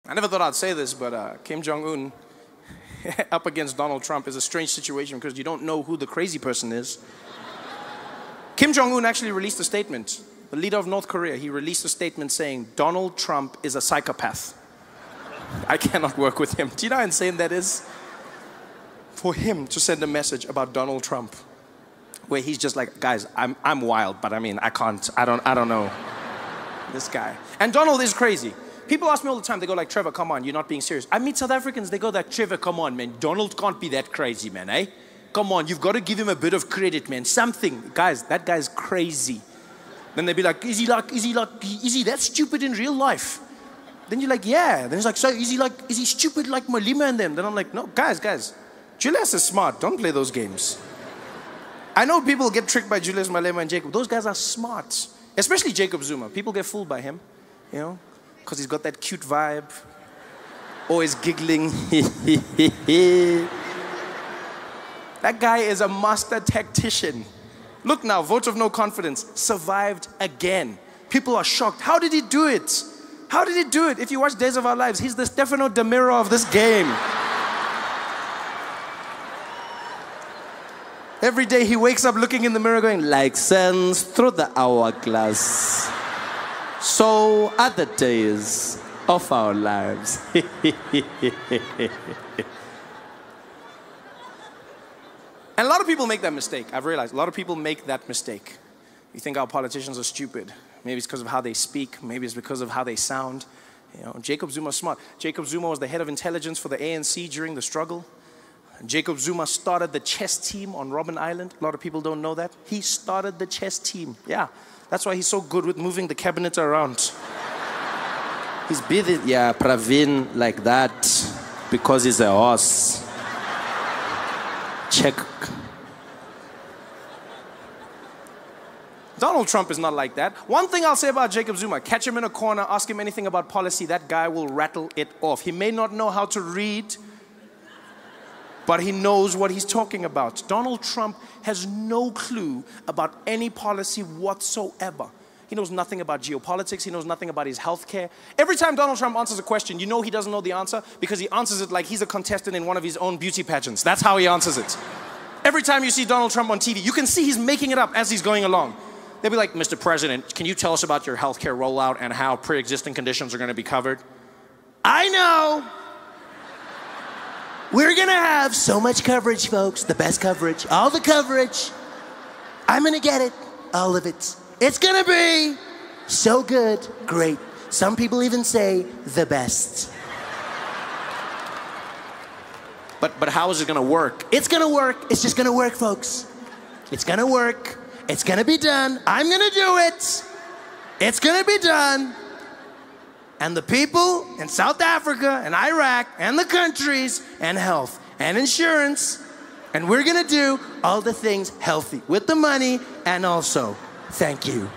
I never thought I'd say this, but Kim Jong-un up against Donald Trump is a strange situation because you don't know who the crazy person is. Kim Jong-un actually released a statement. The leader of North Korea, he released a statement saying, Donald Trump is a psychopath. I cannot work with him. Do you know how insane that is? For him to send a message about Donald Trump, where he's just like, guys, I'm wild, but I mean, I don't know this guy. And Donald is crazy. People ask me all the time, they go like, Trevor, come on, you're not being serious. I meet South Africans, they go like, Trevor, come on, man, Donald can't be that crazy, man, eh? Come on, you've got to give him a bit of credit, man, something. Guys, that guy's crazy. Then they'd be like, is he that stupid in real life? Then you're like, yeah. Then he's like, so is he stupid like Malima and them? Then I'm like, no, guys, Julius is smart, don't play those games. I know people get tricked by Julius Malema and Jacob. Those guys are smart. Especially Jacob Zuma. People get fooled by him, you know, because he's got that cute vibe. Always giggling. That guy is a master tactician. Look now, vote of no confidence. Survived again. People are shocked. How did he do it? How did he do it? If you watch Days of Our Lives, he's the Stefano De Miro of this game. Every day he wakes up looking in the mirror going, like sands through the hourglass, so are the days of our lives. And a lot of people make that mistake. I've realized a lot of people make that mistake. You think our politicians are stupid. Maybe it's because of how they speak. Maybe it's because of how they sound. You know, Jacob Zuma's smart. Jacob Zuma was the head of intelligence for the ANC during the struggle. Jacob Zuma started the chess team on Robben Island. A lot of people don't know that. He started the chess team. Yeah, that's why he's so good with moving the cabinet around. He's busy, yeah, Pravin like that because he's a horse. Check. Donald Trump is not like that. One thing I'll say about Jacob Zuma, catch him in a corner, ask him anything about policy, that guy will rattle it off. He may not know how to read, but he knows what he's talking about. Donald Trump has no clue about any policy whatsoever. He knows nothing about geopolitics. He knows nothing about his healthcare. Every time Donald Trump answers a question, you know he doesn't know the answer because he answers it like he's a contestant in one of his own beauty pageants. That's how he answers it. Every time you see Donald Trump on TV, you can see he's making it up as he's going along. They'll be like, Mr. President, can you tell us about your healthcare rollout and how pre-existing conditions are going to be covered? I know. We're going to have so much coverage, folks. The best coverage. All the coverage. I'm going to get it. All of it. It's going to be so good. Great. Some people even say the best. But how is it going to work? It's going to work. It's just going to work, folks. It's going to work. It's going to be done. I'm going to do it. It's going to be done. And the people in South Africa and Iraq and the countries and health and insurance, and we're going to do all the things healthy with the money and also thank you.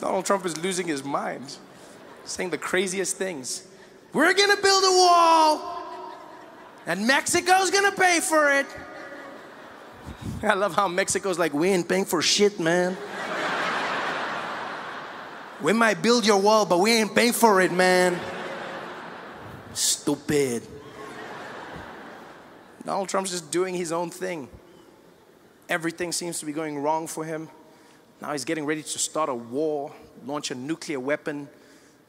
Donald Trump is losing his mind, saying the craziest things. We're going to build a wall. And Mexico's gonna pay for it. I love how Mexico's like, we ain't paying for shit, man. We might build your wall, but we ain't paying for it, man. Stupid. Donald Trump's just doing his own thing. Everything seems to be going wrong for him. Now he's getting ready to start a war, launch a nuclear weapon.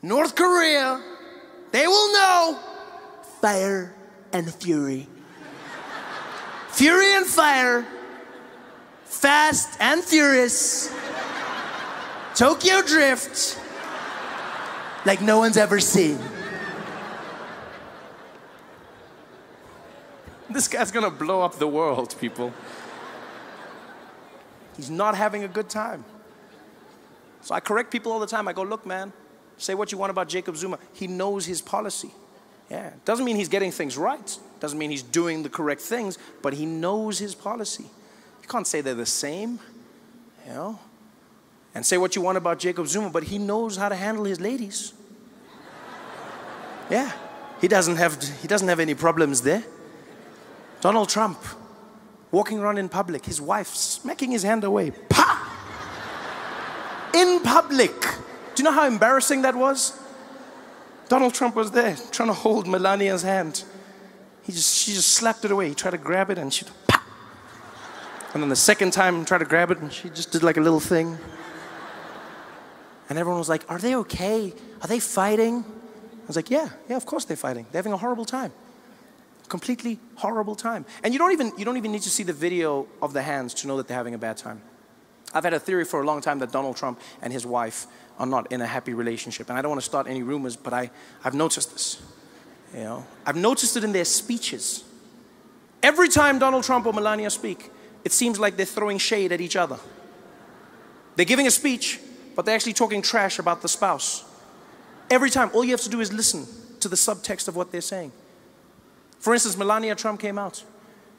North Korea, they will know. Fire and fury. Fury and fire. Fast and furious. Tokyo Drift. Like no one's ever seen. This guy's gonna blow up the world, people. He's not having a good time. So I correct people all the time. I go, look, man, say what you want about Jacob Zuma. He knows his policy. Yeah, doesn't mean he's getting things right. Doesn't mean he's doing the correct things, but he knows his policy. You can't say they're the same, you know? And say what you want about Jacob Zuma, but he knows how to handle his ladies. Yeah, he doesn't have any problems there. Donald Trump, walking around in public, his wife smacking his hand away. Pa! In public. Do you know how embarrassing that was? Donald Trump was there, trying to hold Melania's hand. She just slapped it away. He tried to grab it and she, pa! And then the second time, tried to grab it and she just did like a little thing. And everyone was like, are they okay? Are they fighting? I was like, yeah, of course they're fighting. They're having a horrible time. Completely horrible time. And you don't even need to see the video of the hands to know that they're having a bad time. I've had a theory for a long time that Donald Trump and his wife are not in a happy relationship. And I don't want to start any rumors, but I've noticed this. You know, I've noticed it in their speeches. Every time Donald Trump or Melania speak, it seems like they're throwing shade at each other. They're giving a speech, but they're actually talking trash about the spouse. Every time, all you have to do is listen to the subtext of what they're saying. For instance, Melania Trump came out.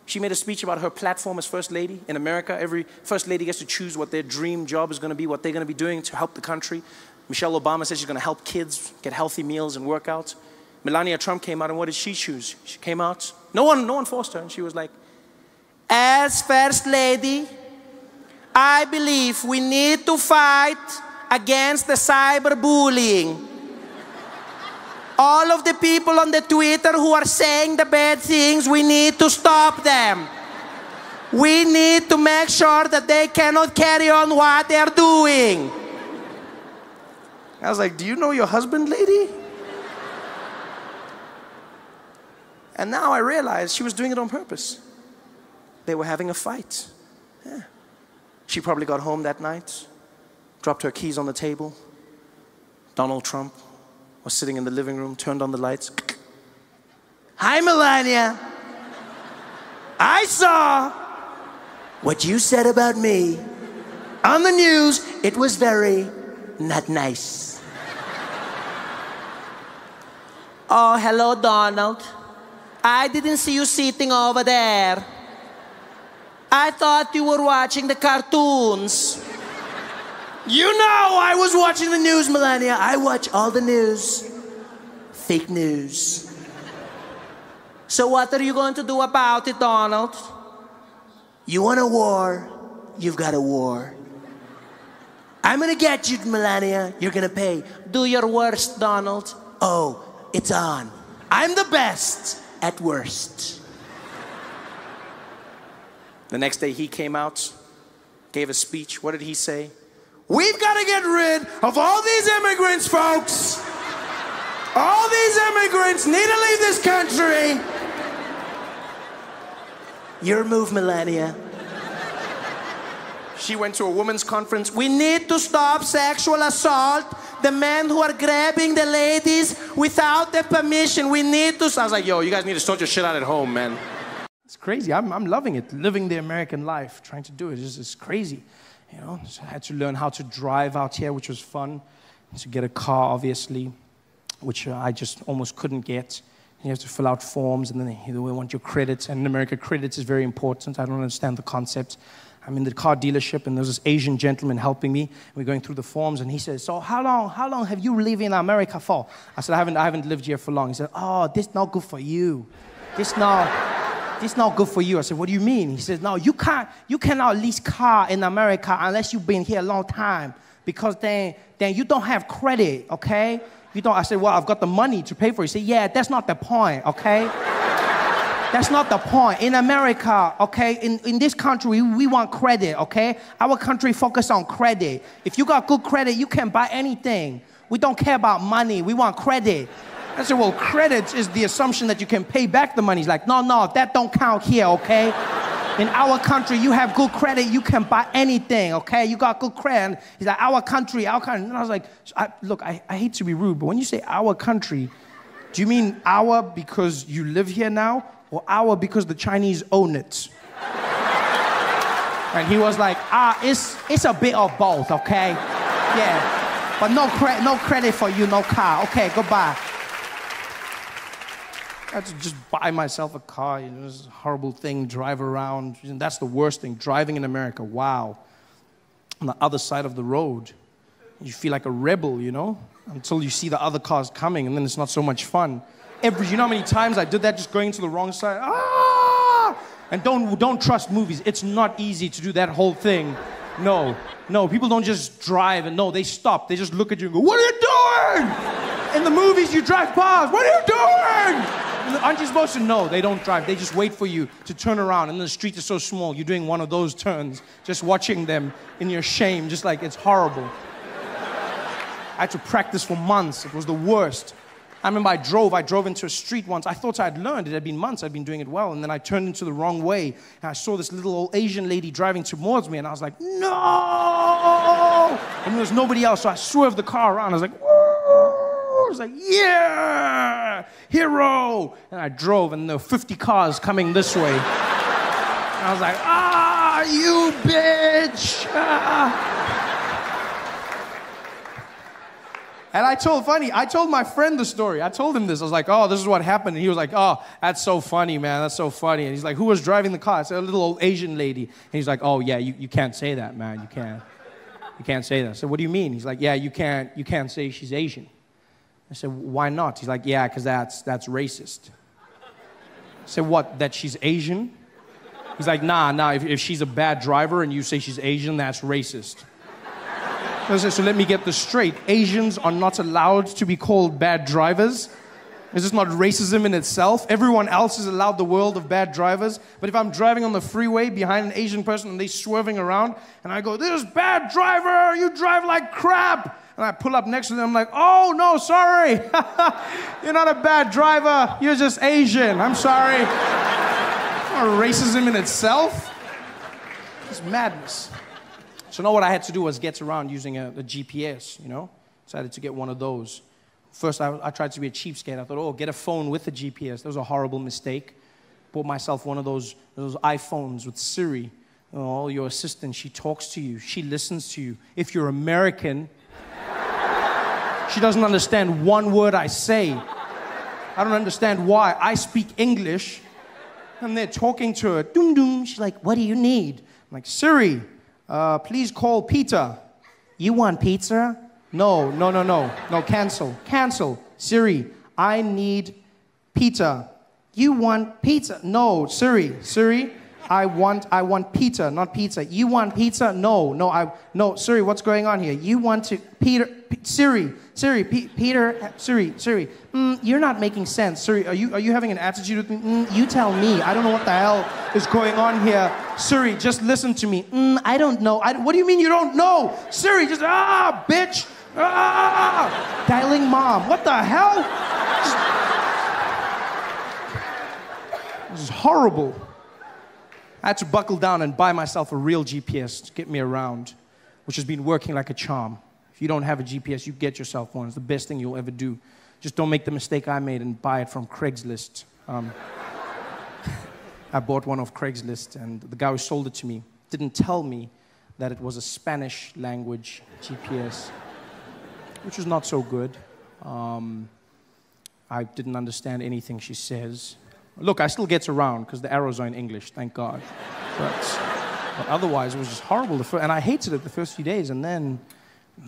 She made a speech about her platform as First Lady. In America, every First Lady gets to choose what their dream job is going to be, what they're going to be doing to help the country. Michelle Obama says she's going to help kids get healthy meals and work out. Melania Trump came out, and what did she choose? She came out, no one forced her, and she was like, as First Lady, I believe we need to fight against the cyberbullying. All of the people on the Twitter who are saying the bad things, we need to stop them. We need to make sure that they cannot carry on what they're doing. I was like, do you know your husband, lady? And now I realized she was doing it on purpose. They were having a fight. Yeah. She probably got home that night, dropped her keys on the table. Donald Trump was sitting in the living room, turned on the lights. Hi, Melania. I saw what you said about me on the news. It was very not nice. Oh, hello, Donald. I didn't see you sitting over there. I thought you were watching the cartoons. You know I was watching the news, Melania. I watch all the news. Fake news. So what are you going to do about it, Donald? You want a war? You've got a war. I'm gonna get you, Melania. You're gonna pay. Do your worst, Donald. Oh, it's on. I'm the best at worst. The next day he came out, gave a speech. What did he say? We've got to get rid of all these immigrants, folks. All these immigrants need to leave this country. Your move, Melania. She went to a women's conference. We need to stop sexual assault. The men who are grabbing the ladies without their permission. We need to. I was like, yo, you guys need to sort your shit out at home, man. It's crazy. I'm loving it. Living the American life, trying to do it. It's crazy. You know, so I had to learn how to drive out here, which was fun. To get a car, obviously, which I just almost couldn't get. You have to fill out forms, and then they want your credits. And in America, credits is very important. I don't understand the concept. I'm in the car dealership, and there's this Asian gentleman helping me. We're going through the forms, and he says, so how long have you lived in America for? I said, I haven't lived here for long. He said, oh, this not good for you. This not good for you. I said, what do you mean? He says, no, you cannot lease car in America unless you've been here a long time, because then you don't have credit, okay? You don't. I said, well, I've got the money to pay for it. He said, yeah, that's not the point, okay? That's not the point. In America, okay, in this country, we want credit, okay? Our country focus on credit. If you got good credit, you can buy anything. We don't care about money. We want credit. I said, well, credit is the assumption that you can pay back the money. He's like, no, that don't count here, okay? In our country, you have good credit, you can buy anything, okay? You got good credit. He's like, our country. And I was like, look, I hate to be rude, but when you say our country, do you mean our because you live here now, or our because the Chinese own it? And he was like, it's a bit of both, okay? Yeah, but no credit for you, no car. Okay, goodbye. I had to just buy myself a car, you know, it's a horrible thing, drive around. And that's the worst thing, driving in America, wow. On the other side of the road, you feel like a rebel, you know, until you see the other cars coming, and then it's not so much fun. You know how many times I did that, just going to the wrong side? Ah! And don't trust movies. It's not easy to do that whole thing. No, people don't just drive and no, they stop. They just look at you and go, what are you doing? In the movies, you drive past. What are you doing? Aren't you supposed to? No, they don't drive. They just wait for you to turn around. And the street is so small, you're doing one of those turns, just watching them in your shame, just like it's horrible. I had to practice for months. It was the worst. I remember I drove into a street once. I thought I'd learned. It had been months. I'd been doing it well. And then I turned into the wrong way. And I saw this little old Asian lady driving towards me. And I was like, no! And there was nobody else. So I swerved the car around. I was like, whoa! I was like, yeah! Hero! And I drove. And there were 50 cars coming this way. And I was like, you bitch! And I told my friend the story. I told him this. I was like, oh, this is what happened. And he was like, oh, that's so funny, man. That's so funny. And he's like, who was driving the car? I said, a little old Asian lady. And he's like, oh, yeah, you can't say that, man. You can't say that. I said, what do you mean? He's like, yeah, you can't say she's Asian. I said, why not? He's like, yeah, because that's racist. I said, what, that she's Asian? He's like, nah, if she's a bad driver and you say she's Asian, that's racist. So let me get this straight. Asians are not allowed to be called bad drivers. Is this not racism in itself? Everyone else is allowed the world of bad drivers. But if I'm driving on the freeway behind an Asian person and they're swerving around, and I go, this bad driver, you drive like crap. And I pull up next to them, I'm like, oh, no, sorry. You're not a bad driver. You're just Asian. I'm sorry. It's not racism in itself. It's madness. So now what I had to do was get around using a GPS, you know? Decided to get one of those. First, I tried to be a cheapskate. I thought, oh, get a phone with a GPS. That was a horrible mistake. Bought myself one of those iPhones with Siri. Oh, your assistant, she talks to you. She listens to you. If you're American, she doesn't understand one word I say. I don't understand why. I speak English, and they're talking to her. Doom, doom. She's like, what do you need? I'm like, Siri. Please call Peter. You want pizza? No, cancel. Siri, I need Peter. You want pizza? No, Siri, I want Peter, not pizza. You want pizza? No, Siri, what's going on here? You want to, Siri, you're not making sense. Siri, are you having an attitude with me? You tell me. I don't know what the hell is going on here. Siri, just listen to me. I don't know. What do you mean you don't know? Siri, just, bitch. Dialing mom. What the hell? This is horrible. I had to buckle down and buy myself a real GPS to get me around, which has been working like a charm. If you don't have a GPS, you get yourself one. It's the best thing you'll ever do. Just don't make the mistake I made and buy it from Craigslist. I bought one off Craigslist, and the guy who sold it to me didn't tell me that it was a Spanish language GPS, which was not so good. I didn't understand anything she says. Look, I still get around because the arrows are in English, thank God. But otherwise, it was just horrible. And I hated it the first few days, and then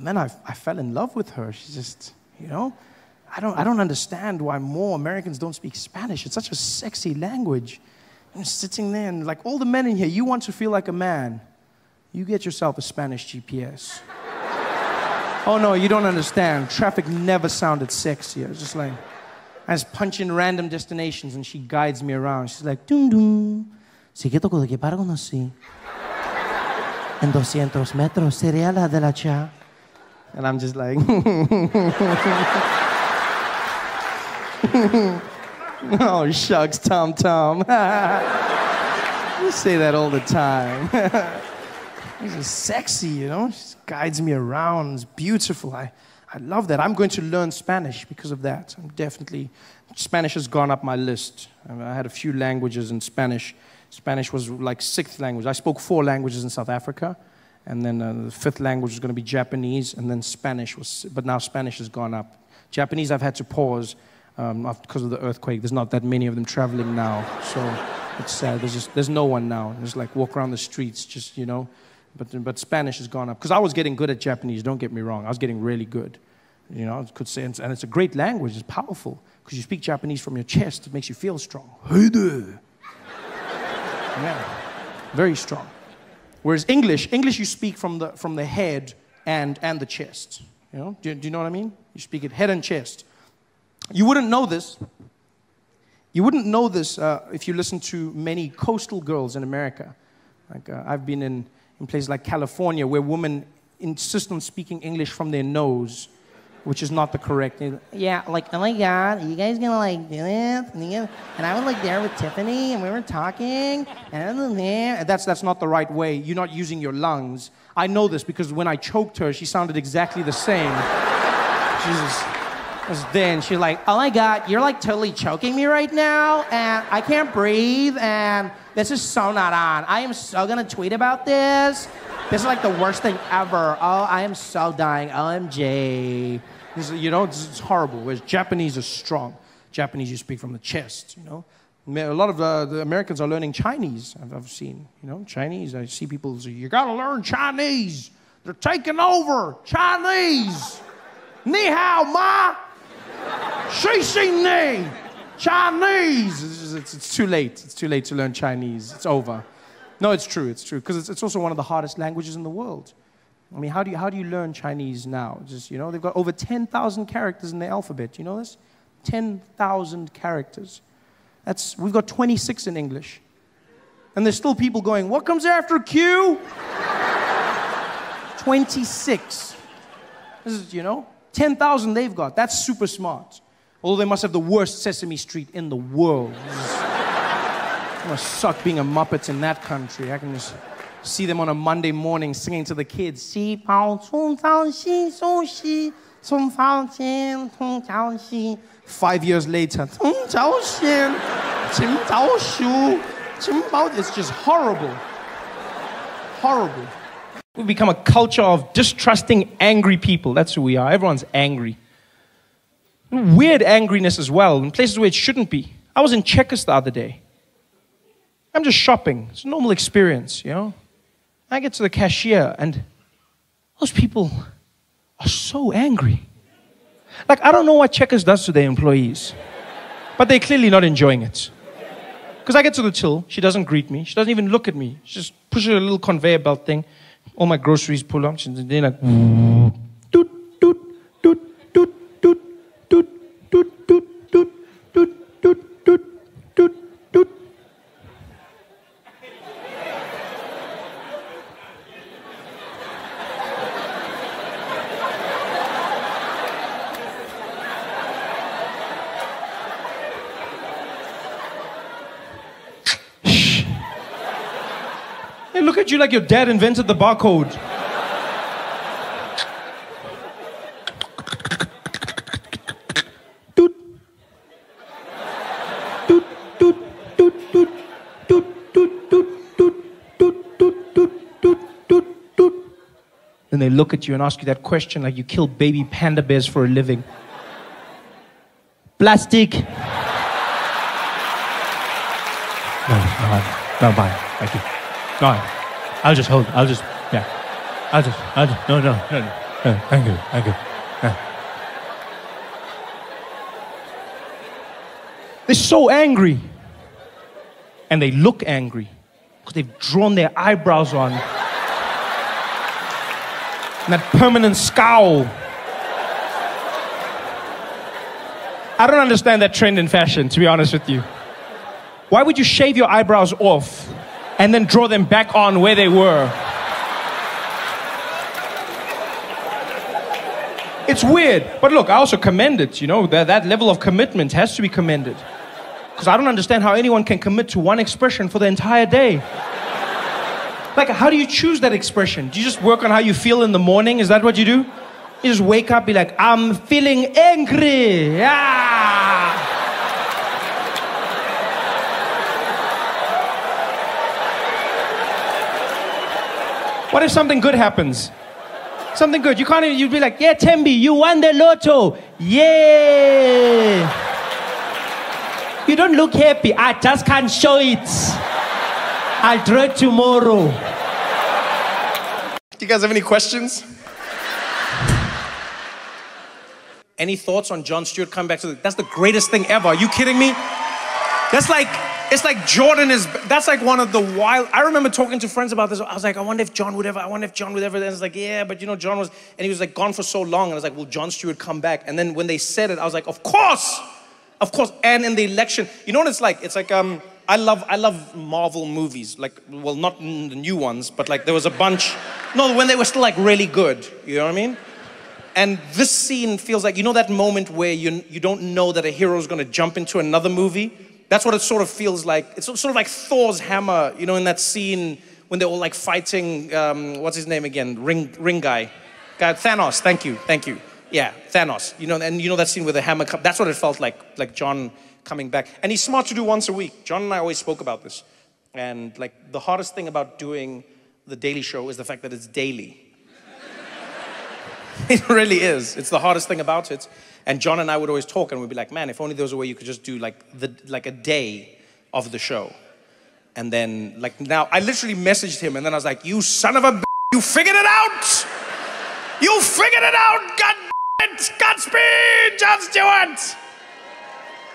I fell in love with her. She's just, you know, I don't understand why more Americans don't speak Spanish. It's such a sexy language. I'm sitting there, and like all the men in here, you want to feel like a man. You get yourself a Spanish GPS. Oh no, you don't understand. Traffic never sounded sexier. It's just like, I just punch in random destinations and she guides me around. She's like, dum dum. Si que toco de que para conocí. En 200 metros sería la de la cha. And I'm just like, oh shucks, Tom. You say that all the time. This is sexy, you know? She guides me around. It's beautiful. I love that. I'm going to learn Spanish because of that. Spanish has gone up my list. I had a few languages in Spanish. Spanish was like 6th language. I spoke 4 languages in South Africa. And then the 5th language was going to be Japanese. And then Spanish but now Spanish has gone up. Japanese I've had to pause because of the earthquake. There's not that many of them traveling now. So it's sad. There's no one now. Just like walk around the streets, just, you know. But Spanish has gone up. Because I was getting good at Japanese, don't get me wrong. I was getting really good. You know, I could say, and it's a great language. It's powerful. Because you speak Japanese from your chest, it makes you feel strong. Hey there. Yeah, very strong. Whereas English you speak from the head and the chest. You know, do you know what I mean? You speak it head and chest. You wouldn't know this. You wouldn't know this if you listen to many coastal girls in America. Like I've been in places like California where women insist on speaking English from their nose, which is not the correct. Yeah, like, oh my God, are you guys gonna like do this? And I was like there with Tiffany, and we were talking, and I was there. That's not the right way. You're not using your lungs. I know this because when I choked her, she sounded exactly the same. Was there, and she's like, oh my God, you're like totally choking me right now, and I can't breathe, and this is so not on. I am so gonna tweet about this. This is like the worst thing ever. Oh, I am so dying. OMG. This is, you know, it's horrible. Whereas Japanese are strong. Japanese, you speak from the chest, you know. A lot of the Americans are learning Chinese, I've seen, you know, Chinese. I see people say, you gotta learn Chinese. They're taking over. Chinese. Ni hao ma. Shi shi ni. Chinese. It's too late. It's too late to learn Chinese. It's over. No, it's true, because it's also one of the hardest languages in the world. I mean, how do you learn Chinese now? Just, you know, they've got over 10,000 characters in the alphabet. You know this? 10,000 characters. We've got 26 in English. And there's still people going, what comes after Q? 26. This is, you know, 10,000 they've got. That's super smart. Although they must have the worst Sesame Street in the world. It must suck being a Muppet in that country. I can just see them on a Monday morning singing to the kids. 5 years later, it's just horrible. Horrible. We've become a culture of distrusting angry people. That's who we are. Everyone's angry. Weird angriness as well, in places where it shouldn't be. I was in Checkers the other day. I'm just shopping. It's a normal experience, you know. I get to the cashier and those people are so angry. Like, I don't know what Checkers does to their employees, but they're clearly not enjoying it. Because I get to the till, she doesn't greet me, she doesn't even look at me. She just pushes a little conveyor belt thing. All my groceries pull up, she's then like, doot, doot, doot, doot, doot, doot, doot, doot, doot, doot, doot, doot, doot, doot. They look at you like your dad invented the barcode. Doot. Doot, doot, doot, doot, doot, doot, doot, doot, doot, doot, doot, doot, doot, doot. Then they look at you and ask you that question like you kill baby panda bears for a living. Plastic. No, bye. Thank you. No, I'll just, no, thank you. Yeah. They're so angry. And they look angry because they've drawn their eyebrows on. And that permanent scowl. I don't understand that trend in fashion, to be honest with you. Why would you shave your eyebrows off and then draw them back on where they were? It's weird. But look, I also commend it, you know, that level of commitment has to be commended. Because I don't understand how anyone can commit to one expression for the entire day. Like, how do you choose that expression? Do you just work on how you feel in the morning? Is that what you do? You just wake up, be like, I'm feeling angry. Yeah. What if something good happens? Something good. You can't even, you'd be like, yeah, Tembi, you won the lotto. Yeah. You don't look happy. I just can't show it. I'll draw it tomorrow. Do you guys have any questions? Any thoughts on Jon Stewart coming back to that's the greatest thing ever. Are you kidding me? That's like It's like Jordan is, that's like one of the wild, I remember talking to friends about this. I was like, I wonder if John would ever. And it's like, yeah, but you know, John was, and he was like gone for so long. And I was like, will Jon Stewart come back? And then when they said it, I was like, of course. And in the election, you know what it's like? It's like, I love Marvel movies. Like, well, not the new ones, but like there was a bunch, no, when they were still like really good. You know what I mean? And this scene feels like, you know that moment where you don't know that a hero is going to jump into another movie? That's what it sort of feels like. It's sort of like Thor's hammer, you know, in that scene when they're all like fighting, what's his name again? Ring guy. Thanos, thank you. Yeah, Thanos. You know, and you know that scene with the hammer, that's what it felt like John coming back. And he's smart to do once a week. John and I always spoke about this. And like the hardest thing about doing The Daily Show is the fact that it's daily. It really is. It's the hardest thing about it. And John and I would always talk and we'd be like, man, if only there was a way you could just do like a day of the show. And then like now, I literally messaged him and then I was like, you son of a b****, you figured it out! You figured it out! God it! Godspeed, Jon Stewart!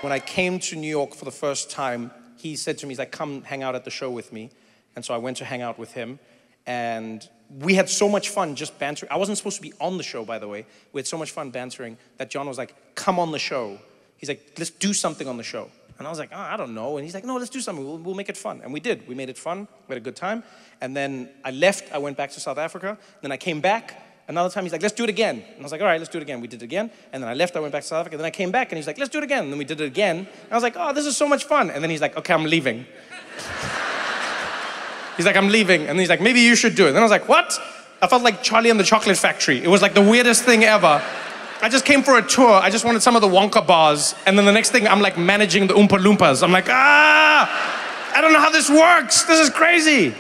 When I came to New York for the first time, he said to me, he's like, come hang out at the show with me. And so I went to hang out with him. And we had so much fun just bantering. I wasn't supposed to be on the show, by the way. We had so much fun bantering that John was like, come on the show. He's like, let's do something on the show. And I was like, oh, I don't know. And he's like, no, let's do something. We'll make it fun. And we did. We made it fun. We had a good time. And then I left. I went back to South Africa. Then I came back. Another time, he's like, let's do it again. And I was like, all right, let's do it again. We did it again. And then I left. I went back to South Africa. Then I came back. And he's like, let's do it again. And then we did it again. And I was like, oh, this is so much fun. And then he's like, okay, I'm leaving. He's like, I'm leaving. And then he's like, maybe you should do it. And then I was like, what? I felt like Charlie and the Chocolate Factory. It was like the weirdest thing ever. I just came for a tour. I just wanted some of the Wonka bars. And then the next thing, I'm like managing the Oompa Loompas. I'm like, I don't know how this works. This is crazy.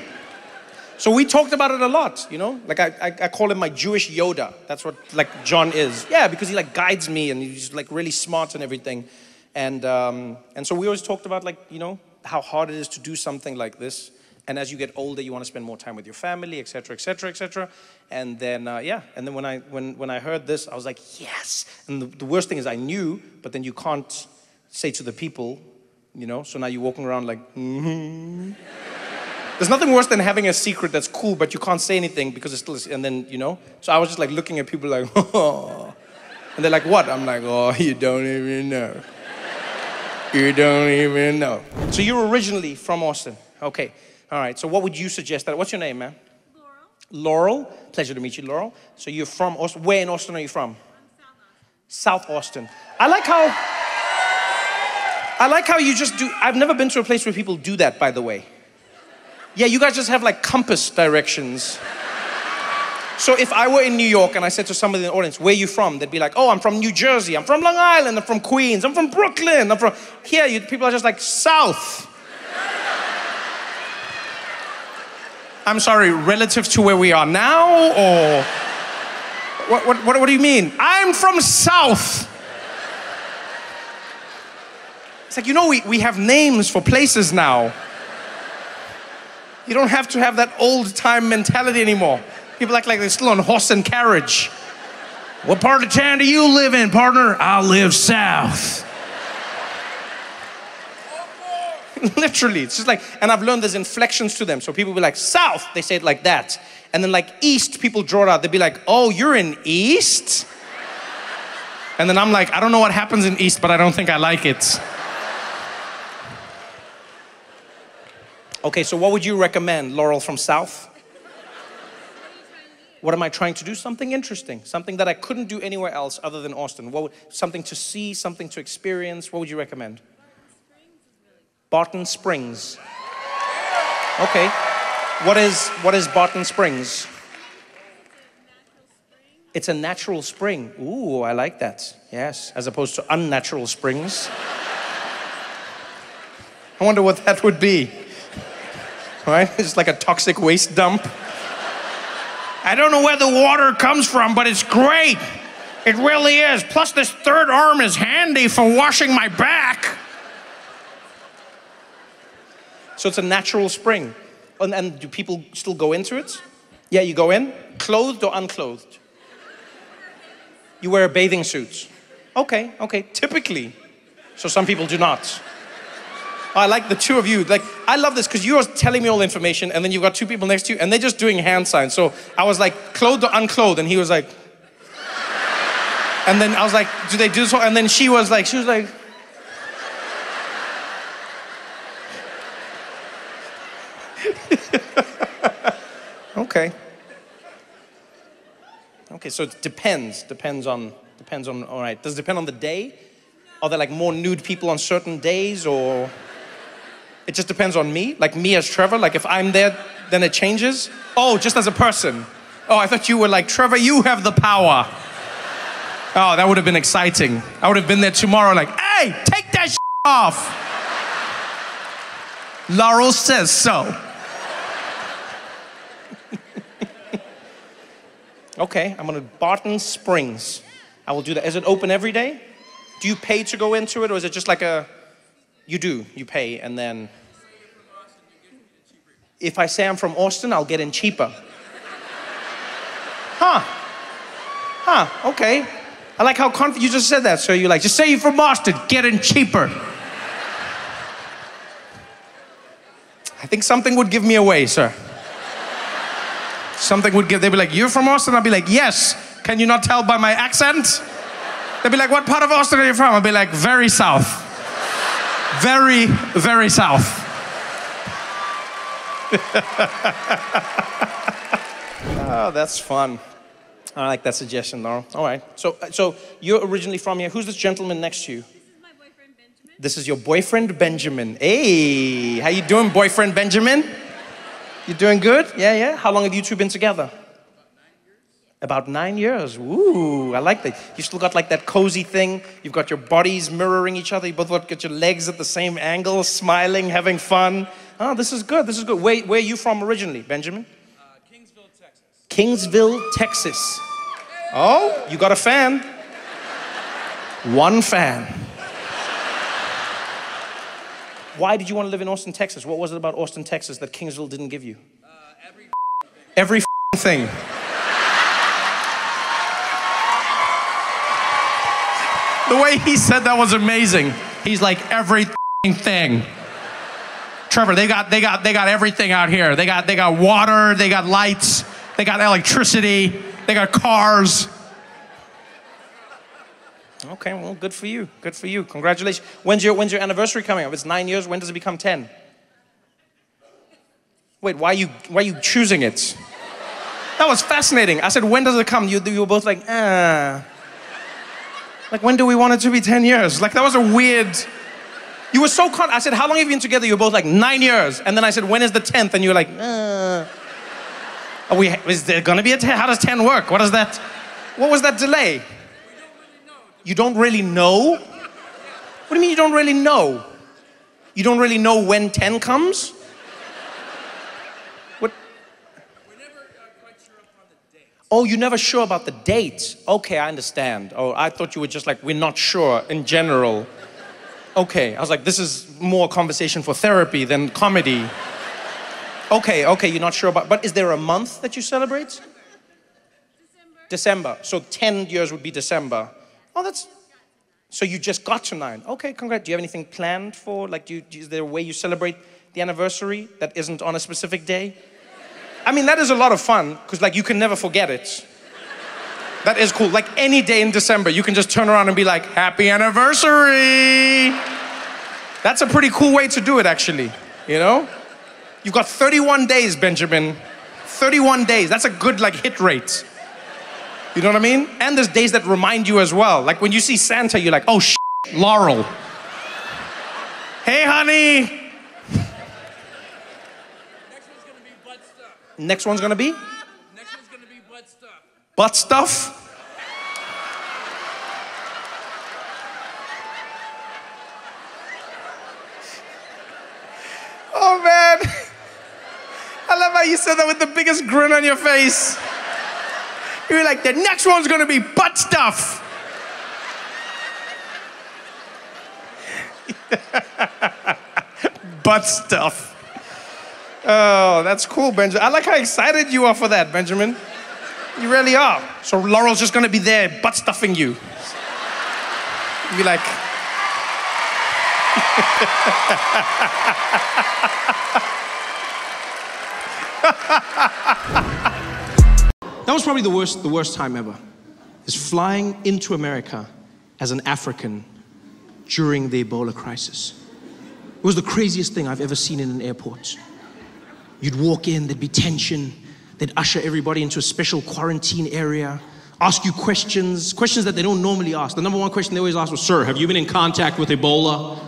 So we talked about it a lot, you know? Like I call him my Jewish Yoda. That's what like John is. Yeah, because he like guides me and he's like really smart and everything. And so we always talked about like, you know, how hard it is to do something like this. And as you get older, you want to spend more time with your family, et cetera, et cetera, et cetera. And then, yeah. And then when I heard this, I was like, yes. And the worst thing is I knew, but then you can't say to the people, you know? So now you're walking around like, mm-hmm. There's nothing worse than having a secret that's cool, but you can't say anything because it's still, and then, you know? So I was just like looking at people like, oh. And they're like, what? I'm like, oh, you don't even know. You don't even know. So you're originally from Austin. Okay. All right, so what would you suggest? What's your name, man? Laurel. Laurel? Pleasure to meet you, Laurel. So you're from Austin. Where in Austin are you from? South Austin. I like how you just do, I've never been to a place where people do that, by the way. Yeah, you guys just have like compass directions. So if I were in New York and I said to somebody in the audience, where are you from? They'd be like, oh, I'm from New Jersey. I'm from Long Island. I'm from Queens. I'm from Brooklyn. I'm from, here, people are just like, South. I'm sorry, relative to where we are now, or what do you mean? I'm from South. It's like, you know, we have names for places now. You don't have to have that old time mentality anymore. People act like they're still on horse and carriage. What part of town do you live in, partner? I live south. Literally, it's just like, and I've learned there's inflections to them. So people be like, south, they say it like that. And then like east, people draw it out. They'd be like, oh, you're in east? And then I'm like, I don't know what happens in east, but I don't think I like it. Okay, so what would you recommend, Laurel from South? What am I trying to do? Something interesting, something that I couldn't do anywhere else other than Austin. Something to see, something to experience. What would you recommend? Barton Springs. Okay. What is Barton Springs? It's a natural spring. Ooh, I like that. Yes, as opposed to unnatural springs. I wonder what that would be. Right? It's like a toxic waste dump. I don't know where the water comes from, but it's great. It really is. Plus this third arm is handy for washing my back. So it's a natural spring. And do people still go into it? Yeah, you go in, clothed or unclothed? You wear a bathing suit. Okay, typically. So some people do not. I like the two of you. Like, I love this because you're telling me all the information and then you've got two people next to you and they're just doing hand signs. So I was like, clothed or unclothed? And he was like, and then I was like, do they do so? And then she was like, okay. Okay, so it depends on, all right. Does it depend on the day? Are there like more nude people on certain days, or it just depends on me? Like me as Trevor, like if I'm there, then it changes? Oh, just as a person. Oh, I thought you were like, Trevor, you have the power. Oh, that would have been exciting. I would have been there tomorrow like, hey, take that shit off. Laurel says so. Okay, I'm gonna Barton Springs. I will do that. Is it open every day? Do you pay to go into it, or is it just like a, you do, you pay, and then, if I say I'm from Austin, I'll get in cheaper. Okay. I like how confident you just said that. So you're like, just say you're from Austin, get in cheaper. I think something would give me away, sir. Something would give, they'd be like, you're from Austin? I'd be like, yes. Can you not tell by my accent? They'd be like, what part of Austin are you from? I'd be like, very south. Very, very south. Oh, that's fun. I like that suggestion, Laurel. All right. So you're originally from here. Who's this gentleman next to you? This is my boyfriend, Benjamin. This is your boyfriend, Benjamin. Hey, how you doing, boyfriend, Benjamin? You doing good? Yeah. How long have you two been together? About 9 years. Ooh, I like that. You still got like that cozy thing. You've got your bodies mirroring each other. You both got your legs at the same angle, smiling, having fun. Oh, this is good. This is good. Where are you from originally, Benjamin? Kingsville, Texas. Kingsville, Texas. Oh, you got a fan. One fan. Why did you want to live in Austin, Texas? What was it about Austin, Texas that Kingsville didn't give you? Every thing. The way he said that was amazing. He's like, everything. Trevor, they got everything out here. They got water, they got lights, they got electricity, they got cars. Okay, well, good for you. Good for you. Congratulations. When's your anniversary coming up? It's 9 years. When does it become 10? Wait, why are you choosing it? That was fascinating. I said, when does it come? You were both like, Like, when do we want it to be 10 years? Like, that was a weird... You were so I said, how long have you been together? You were both like, 9 years. And then I said, when is the 10th? And you were like, Is there gonna be a 10? How does 10 work? What is that? What was that delay? You don't really know? What do you mean you don't really know? You don't really know when 10 comes? What? We're never quite sure upon the date. Oh, you're never sure about the date. Okay, I understand. Oh, I thought you were just like, we're not sure in general. Okay, I was like, this is more conversation for therapy than comedy. Okay, you're not sure about, but is there a month that you celebrate? December. So 10 years would be December. Oh, so you just got to 9. Okay, congrats. Do you have anything planned for, like, is there a way you celebrate the anniversary that isn't on a specific day? I mean, that is a lot of fun, because, like, you can never forget it. That is cool. Like, any day in December, you can just turn around and be like, happy anniversary. That's a pretty cool way to do it, actually, you know? You've got 31 days, Benjamin. 31 days. That's a good, like, hit rate. You know what I mean? And there's days that remind you as well. Like when you see Santa, you're like, oh shit, Laurel. Hey, honey. Next one's gonna be butt stuff. Next one's gonna be? Next one's gonna be butt stuff. Butt stuff? Oh man. I love how you said that with the biggest grin on your face. You were like, the next one's gonna be butt stuff. Butt stuff. Oh, that's cool, Benjamin. I like how excited you are for that, Benjamin. You really are. So Laurel's just gonna be there butt stuffing you. You'll be like... That was probably the worst time ever, is flying into America as an African during the Ebola crisis. It was the craziest thing I've ever seen in an airport. You'd walk in, there'd be tension, they'd usher everybody into a special quarantine area, ask you questions that they don't normally ask. The number one question they always ask was, "Sir, have you been in contact with Ebola?"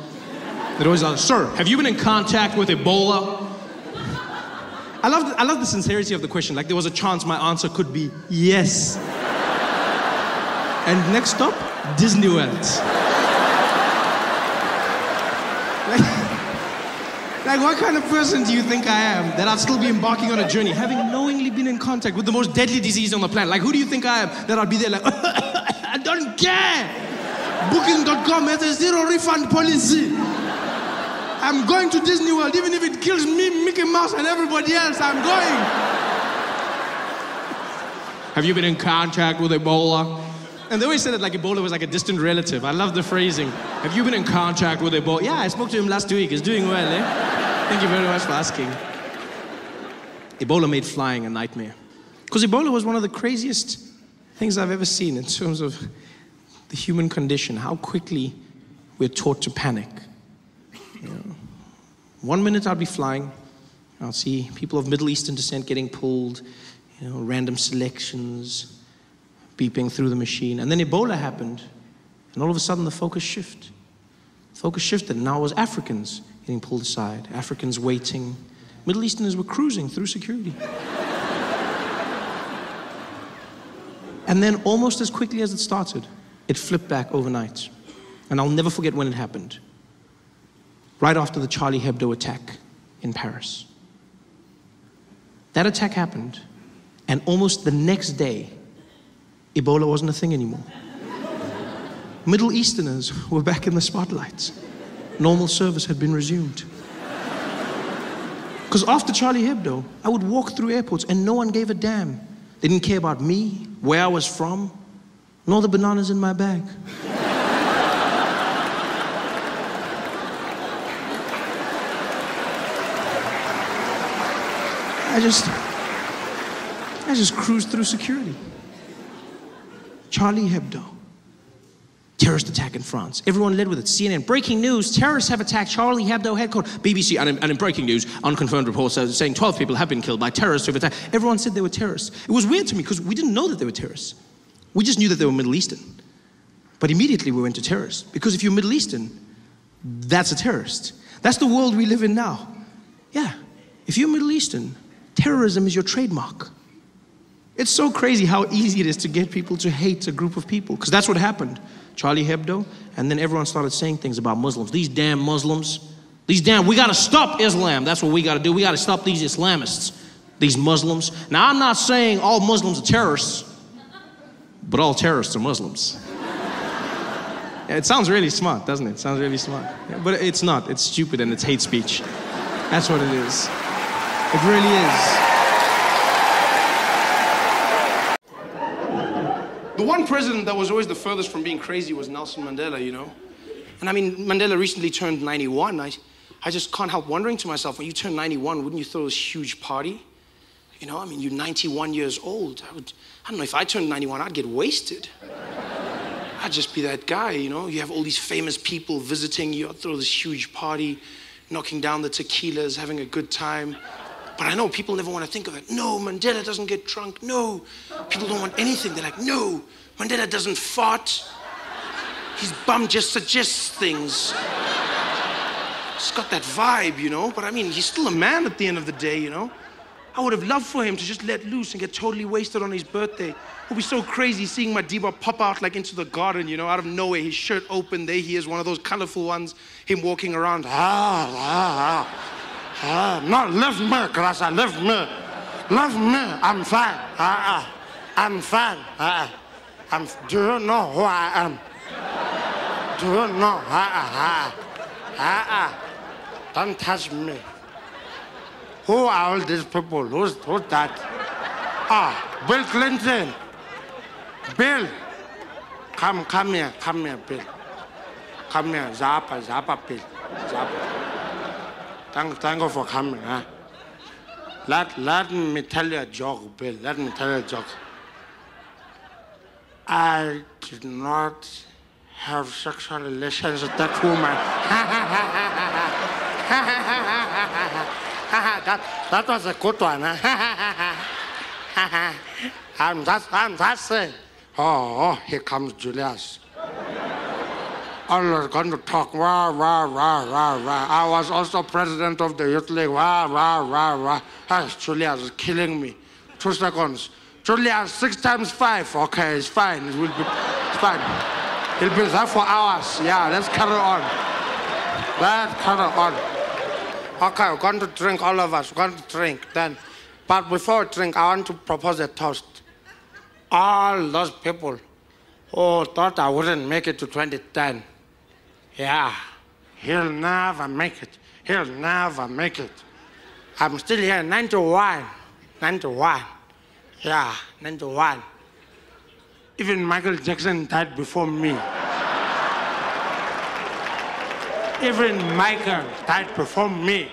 They'd always ask, "Sir, have you been in contact with Ebola?" I love the sincerity of the question. Like there was a chance my answer could be yes. And next stop, Disney World. Like what kind of person do you think I am that I'd still be embarking on a journey, having knowingly been in contact with the most deadly disease on the planet? Like who do you think I am that I'd be there like, I don't care. Booking.com has a 0 refund policy. I'm going to Disney World, even if it kills me, Mickey Mouse, and everybody else, I'm going. Have you been in contact with Ebola? And they always said it like Ebola was like a distant relative. I love the phrasing. Have you been in contact with Ebola? Yeah, I spoke to him last week. He's doing well, eh? Thank you very much for asking. Ebola made flying a nightmare. Because Ebola was one of the craziest things I've ever seen in terms of the human condition, how quickly we're taught to panic. You know, 1 minute I'll be flying, I'll see people of Middle Eastern descent getting pulled, you know, random selections, beeping through the machine. And then Ebola happened, and all of a sudden the focus shifted. Focus shifted, and now it was Africans getting pulled aside, Africans waiting. Middle Easterners were cruising through security. And then almost as quickly as it started, it flipped back overnight. And I'll never forget when it happened. Right after the Charlie Hebdo attack in Paris. That attack happened, and almost the next day, Ebola wasn't a thing anymore. Middle Easterners were back in the spotlight. Normal service had been resumed. Because after Charlie Hebdo, I would walk through airports and no one gave a damn. They didn't care about me, where I was from, nor the bananas in my bag. I just cruised through security. Charlie Hebdo. Terrorist attack in France. Everyone led with it. CNN, breaking news, terrorists have attacked Charlie Hebdo headquarters. BBC, and in breaking news, unconfirmed reports saying 12 people have been killed by terrorists who have attacked. Everyone said they were terrorists. It was weird to me because we didn't know that they were terrorists. We just knew that they were Middle Eastern. But immediately we went to terrorists. Because if you're Middle Eastern, that's a terrorist. That's the world we live in now. Yeah, if you're Middle Eastern, terrorism is your trademark. It's so crazy how easy it is to get people to hate a group of people, because that's what happened. Charlie Hebdo, and then everyone started saying things about Muslims. These damn Muslims. We gotta stop Islam. That's what we gotta do. We gotta stop these Islamists, these Muslims. Now, I'm not saying all Muslims are terrorists, but all terrorists are Muslims. Yeah, it sounds really smart, doesn't it? It sounds really smart. Yeah, but it's not. It's stupid and it's hate speech. That's what it is. It really is. The one president that was always the furthest from being crazy was Nelson Mandela, you know? And I mean, Mandela recently turned 91. I just can't help wondering to myself, when you turn 91, wouldn't you throw this huge party? You know, I mean, you're 91 years old. I don't know, if I turned 91, I'd get wasted. I'd just be that guy, you know? You have all these famous people visiting you, I'd throw this huge party, knocking down the tequilas, having a good time. But I know people never want to think of it. No, Mandela doesn't get drunk. No, people don't want anything. They're like, no, Mandela doesn't fart. His bum just suggests things. It's got that vibe, you know? But I mean, he's still a man at the end of the day, you know? I would have loved for him to just let loose and get totally wasted on his birthday. It would be so crazy seeing Madiba pop out like into the garden, you know, out of nowhere, his shirt open, there he is, one of those colorful ones, him walking around, no, leave me, Grasa, leave me. Leave me, I'm fine. I'm fine. Do you know who I am? Do you know? Don't touch me. Who are all these people? Who's that? Bill Clinton. Bill. Come here, Bill. Come here, Zappa, Bill. Thank you for coming. Huh? Let me tell you a joke, Bill. Let me tell you a joke. I did not have sexual relations with that woman. that was a good one. I'm just saying. Oh, here comes Julius. Always going to talk, rah, rah, rah, rah, rah. I was also president of the youth league, rah, rah, rah, rah. Julius is killing me. 2 seconds. Julius, 6 times 5. Okay, it's fine. It's fine. He'll be there for hours. Yeah, let's carry on. Let's carry on. Okay, we're going to drink, all of us. We're going to drink then. But before we drink, I want to propose a toast. All those people who thought I wouldn't make it to 2010. Yeah, he'll never make it. He'll never make it. I'm still here, 91. 91. Yeah, 91. Even Michael Jackson died before me. Even Michael died before me.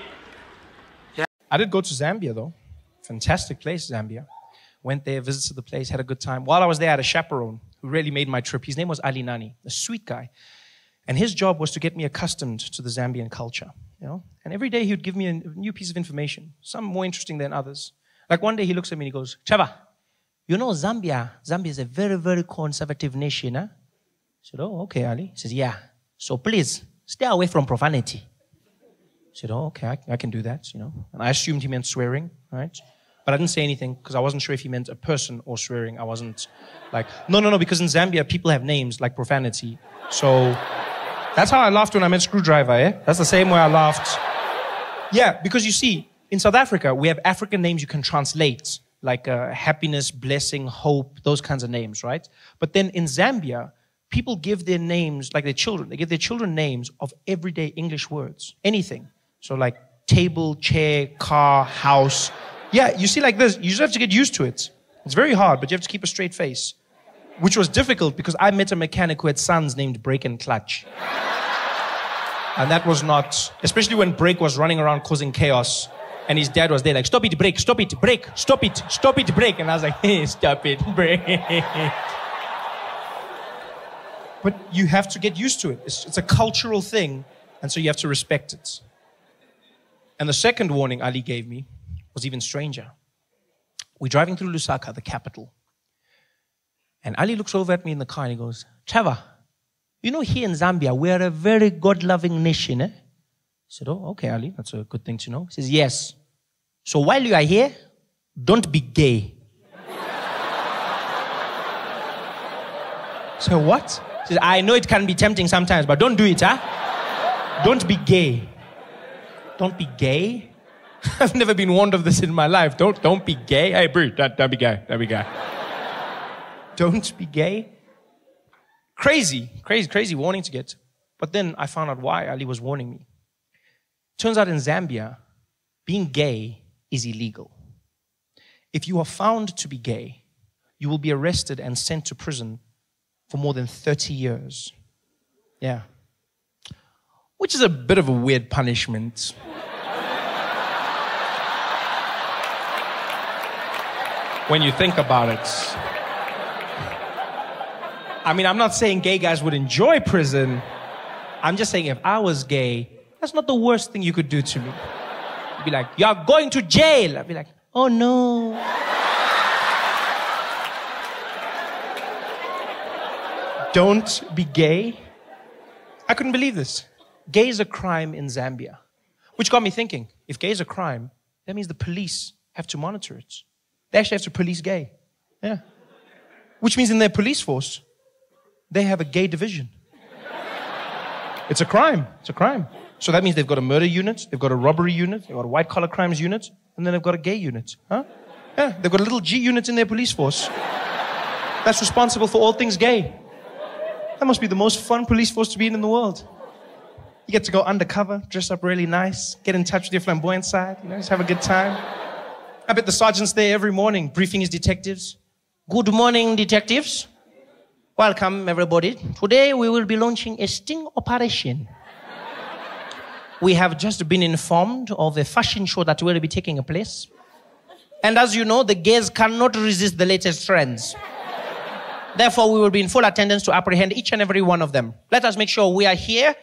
Yeah. I did go to Zambia, though. Fantastic place, Zambia. Went there, visited the place, had a good time. While I was there, I had a chaperone who really made my trip. His name was Ali Nani, a sweet guy. And his job was to get me accustomed to the Zambian culture, you know. And every day he would give me a new piece of information, some more interesting than others. Like one day he looks at me and he goes, Trevor, you know Zambia is a very, very conservative nation, huh? I said, oh, okay, Ali. He says, yeah. So please, stay away from profanity. I said, oh, okay, I can do that, you know. And I assumed he meant swearing, right? But I didn't say anything because I wasn't sure if he meant a person or swearing. I wasn't like, no, because in Zambia, people have names like profanity. So that's how I laughed when I met Screwdriver, eh? That's the same way I laughed. Yeah, because you see, in South Africa, we have African names you can translate, like happiness, blessing, hope, those kinds of names, right? But then in Zambia, people give their names, like their children, they give their children names of everyday English words, anything. So like table, chair, car, house. Yeah, you see like this, you just have to get used to it. It's very hard, but you have to keep a straight face. Which was difficult because I met a mechanic who had sons named Brake and Clutch. And that was not, especially when Brake was running around causing chaos. And his dad was there like, stop it, Brake, stop it, Brake, stop it, Brake. And I was like, hey, stop it, Brake. But you have to get used to it. It's a cultural thing, and so you have to respect it. And the second warning Ali gave me was even stranger. We're driving through Lusaka, the capital. And Ali looks over at me in the car and he goes, Trevor, you know here in Zambia, we are a very God-loving nation, eh? I said, oh, okay, Ali, that's a good thing to know. He says, yes. So while you are here, don't be gay. So what? He says, I know it can be tempting sometimes, but don't do it, huh? Don't be gay. Don't be gay? I've never been warned of this in my life. Don't be gay. Hey, bro, don't be gay. Don't be gay. Don't be gay. Crazy warning to get. But then I found out why Ali was warning me. Turns out in Zambia, being gay is illegal. If you are found to be gay, you will be arrested and sent to prison for more than 30 years. Yeah. Which is a bit of a weird punishment. When you think about it. I mean, I'm not saying gay guys would enjoy prison. I'm just saying if I was gay, that's not the worst thing you could do to me. You'd be like, you're going to jail. I'd be like, oh no. Don't be gay. I couldn't believe this. Gay is a crime in Zambia. Which got me thinking, if gay is a crime, that means the police have to monitor it. They actually have to police gay. Yeah. Which means in their police force, they have a gay division. It's a crime. It's a crime. So that means they've got a murder unit, they've got a robbery unit, they've got a white-collar crimes unit, and then they've got a gay unit. Huh? Yeah, they've got a little G unit in their police force that's responsible for all things gay. That must be the most fun police force to be in the world. You get to go undercover, dress up really nice, get in touch with your flamboyant side, you know, just have a good time. I bet the sergeant's there every morning, briefing his detectives. Good morning, detectives. Welcome, everybody. Today we will be launching a sting operation. We have just been informed of a fashion show that will be taking place. And as you know, the gays cannot resist the latest trends. Therefore, we will be in full attendance to apprehend each and every one of them. Let us make sure we are here.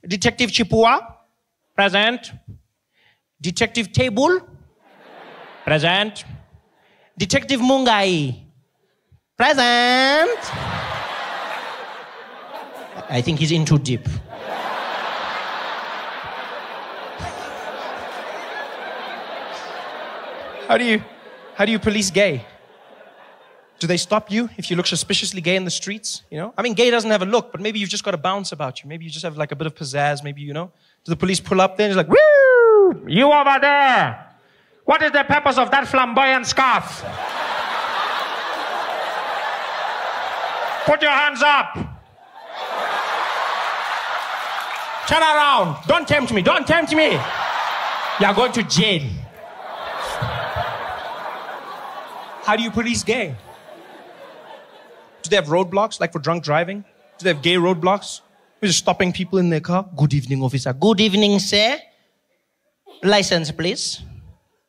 Detective Chipua, present. Detective Table, present. Detective Mungai, present. I think he's in too deep. How do you police gay? Do they stop you if you look suspiciously gay in the streets? You know? I mean, gay doesn't have a look, but maybe you've just got a bounce about you. Maybe you just have like a bit of pizzazz. Maybe, you know? Do the police pull up there and it's like, woo! You over there! What is the purpose of that flamboyant scarf? Put your hands up! Turn around! Don't tempt me! Don't tempt me! You're going to jail. How do you police gay? Do they have roadblocks, like for drunk driving? Do they have gay roadblocks? We're just stopping people in their car. Good evening, officer. Good evening, sir. License, please.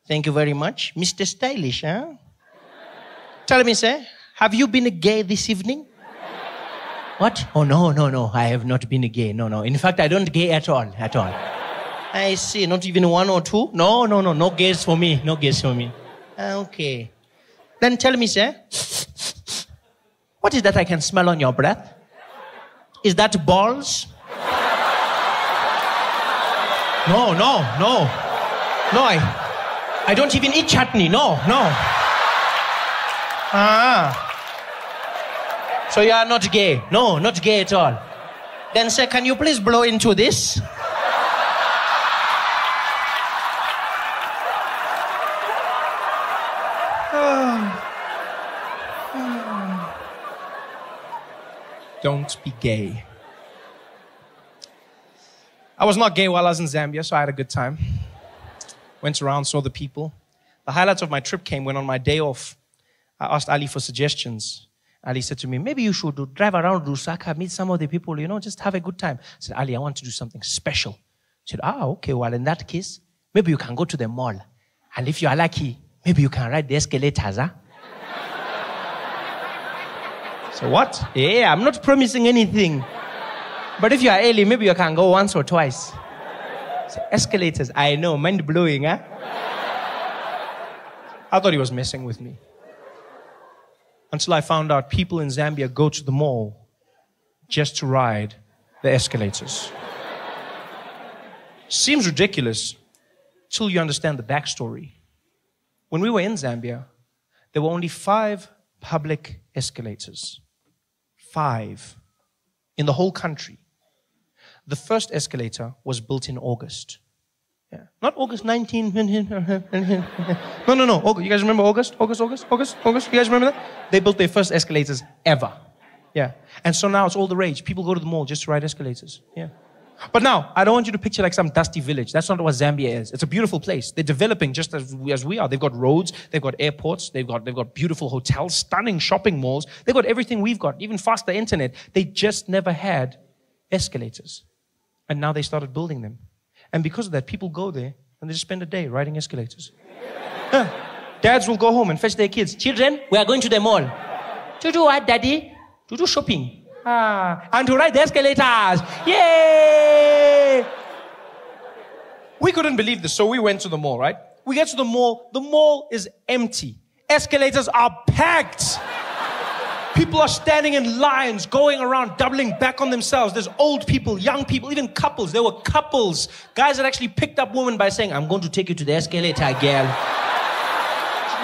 Thank you very much. Mr. Stylish, huh? Tell me, sir, have you been a gay this evening? What? Oh, no. I have not been a gay. No. In fact, I don't gay at all. I see. Not even one or two? No. No gays for me. No gays for me. Okay. Then tell me, sir, what is that I can smell on your breath? Is that balls? No, I don't even eat chutney. No. So you are not gay? No, not gay at all. Then, sir, can you please blow into this? Don't be gay. I was not gay while I was in Zambia, so I had a good time. Went around, saw the people. The highlights of my trip came when on my day off, I asked Ali for suggestions. Ali said to me, maybe you should drive around Lusaka, meet some of the people, you know, just have a good time. I said, Ali, I want to do something special. He said, okay, well, in that case, maybe you can go to the mall. And if you are lucky, maybe you can ride the escalators, huh? So what? Yeah, I'm not promising anything. But if you are early, maybe you can go once or twice. So escalators, I know, mind-blowing, huh? I thought he was messing with me. Until I found out people in Zambia go to the mall just to ride the escalators. Seems ridiculous till you understand the backstory. When we were in Zambia, there were only 5 public escalators. 5 in the whole country. The first escalator was built in August. Yeah. Not August 19. No. You guys remember August? August? You guys remember that? They built their first escalators ever. Yeah. And so now it's all the rage. People go to the mall just to ride escalators. Yeah. But now, I don't want you to picture like some dusty village. That's not what Zambia is. It's a beautiful place. They're developing just as we are. They've got roads, they've got airports, they've got beautiful hotels, stunning shopping malls. They've got everything we've got, even faster internet. They just never had escalators. And now they started building them. And because of that, people go there and they just spend a day riding escalators. Dads will go home and fetch their kids. Children, we are going to the mall. To do what, daddy? To do shopping. And to ride the escalators. Yay! We couldn't believe this, so we went to the mall, right? We get to the mall is empty. Escalators are packed. People are standing in lines, going around, doubling back on themselves. There's old people, young people, even couples. There were couples. Guys that actually picked up women by saying, I'm going to take you to the escalator, girl.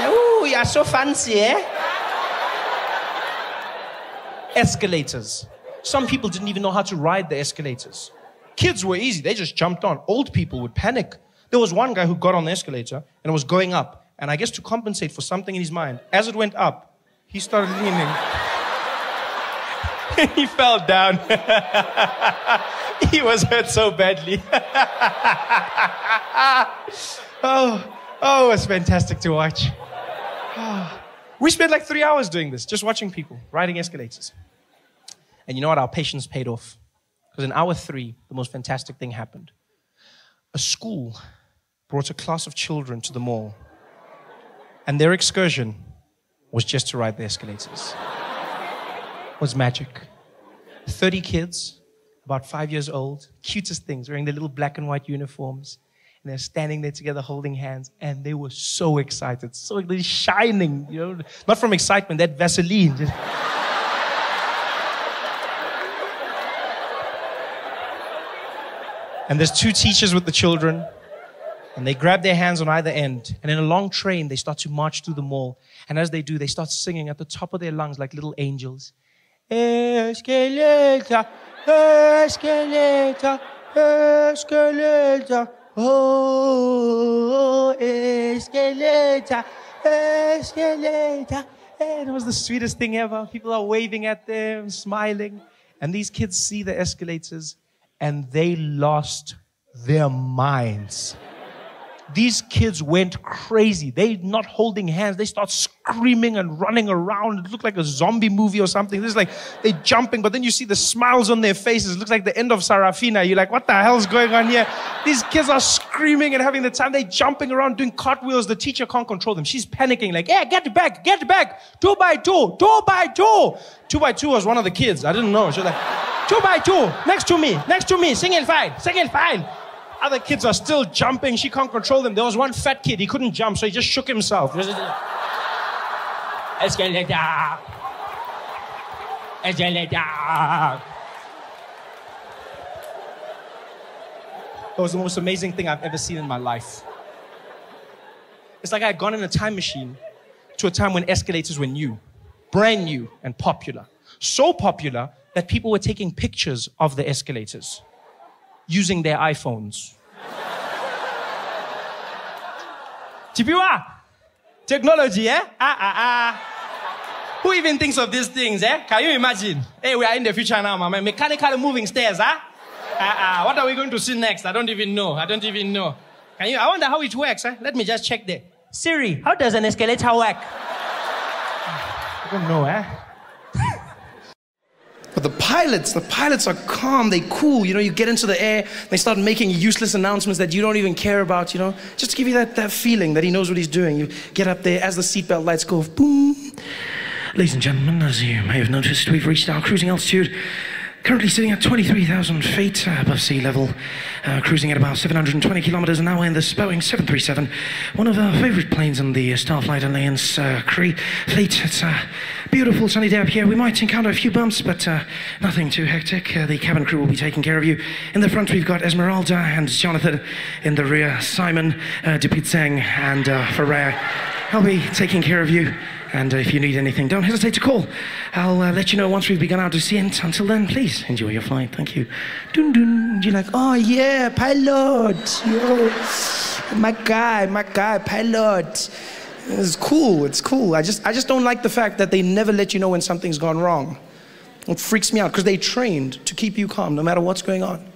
Ooh, you're so fancy, eh? Escalators. Some people didn't even know how to ride the escalators. Kids were easy. They just jumped on. Old people would panic. There was one guy who got on the escalator and it was going up. And I guess to compensate for something in his mind, as it went up, he started leaning. He fell down. He was hurt so badly. Oh, it was fantastic to watch. We spent like 3 hours doing this, just watching people riding escalators. And you know what? Our patience paid off. Because in hour 3, the most fantastic thing happened. A school brought a class of children to the mall, and their excursion was just to ride the escalators. It was magic. 30 kids, about 5 years old, cutest things, wearing their little black and white uniforms, and they're standing there together holding hands, and they were so excited, so they're shining, you know, not from excitement, that Vaseline. And there's 2 teachers with the children, and they grab their hands on either end, and in a long train, they start to march through the mall. And as they do, they start singing at the top of their lungs like little angels. Escalator, escalator, escalator, oh, escalator, escalator. And it was the sweetest thing ever. People are waving at them, smiling. And these kids see the escalators, and they lost their minds. These kids went crazy. They're not holding hands. They start screaming and running around. It looked like a zombie movie or something. This is like they're jumping, but then you see the smiles on their faces. It looks like the end of Sarafina. You're like, what the hell's going on here? These kids are screaming and having the time. They're jumping around, doing cartwheels. The teacher can't control them. She's panicking like, yeah, get back, get back. 2 by 2, 2 by 2. 2 by 2 was one of the kids. I didn't know. She was like, 2 by 2, next to me, single file, single file. Other kids are still jumping. She can't control them. There was one fat kid. He couldn't jump, so he just shook himself. Escalator. Escalator. It was the most amazing thing I've ever seen in my life. It's like I had gone in a time machine to a time when escalators were new, brand new and popular. So popular that people were taking pictures of the escalators using their iPhones. Chipiwa, technology, eh? Who even thinks of these things, eh? Can you imagine? Hey, we are in the future now, man. Mechanical moving stairs, huh? What are we going to see next? I don't even know. I wonder how it works, eh? Let me just check there. Siri, how does an escalator work? I don't know, eh? But the pilots are calm, they cool, you know, you get into the air, they start making useless announcements that you don't even care about, you know, just to give you that feeling that he knows what he's doing. You get up there, as the seatbelt lights go, boom. Ladies and gentlemen, as you may have noticed, we've reached our cruising altitude. Currently sitting at 23,000 feet above sea level, cruising at about 720 kilometers an hour in this Boeing 737, one of our favorite planes in the Starflight Alliance fleet. It's a beautiful sunny day up here. We might encounter a few bumps, but nothing too hectic. The cabin crew will be taking care of you. In the front, we've got Esmeralda and Jonathan. In the rear, Simon, Dupitseng, and Ferrer. I'll be taking care of you. And if you need anything, don't hesitate to call. I'll let you know once we've begun our descent. Until then, please enjoy your flight. Thank you. Dun dun. You're like, oh yeah, pilot. Yo, my guy, pilot. It's cool. It's cool. I just don't like the fact that they never let you know when something's gone wrong. It freaks me out because they trained to keep you calm no matter what's going on.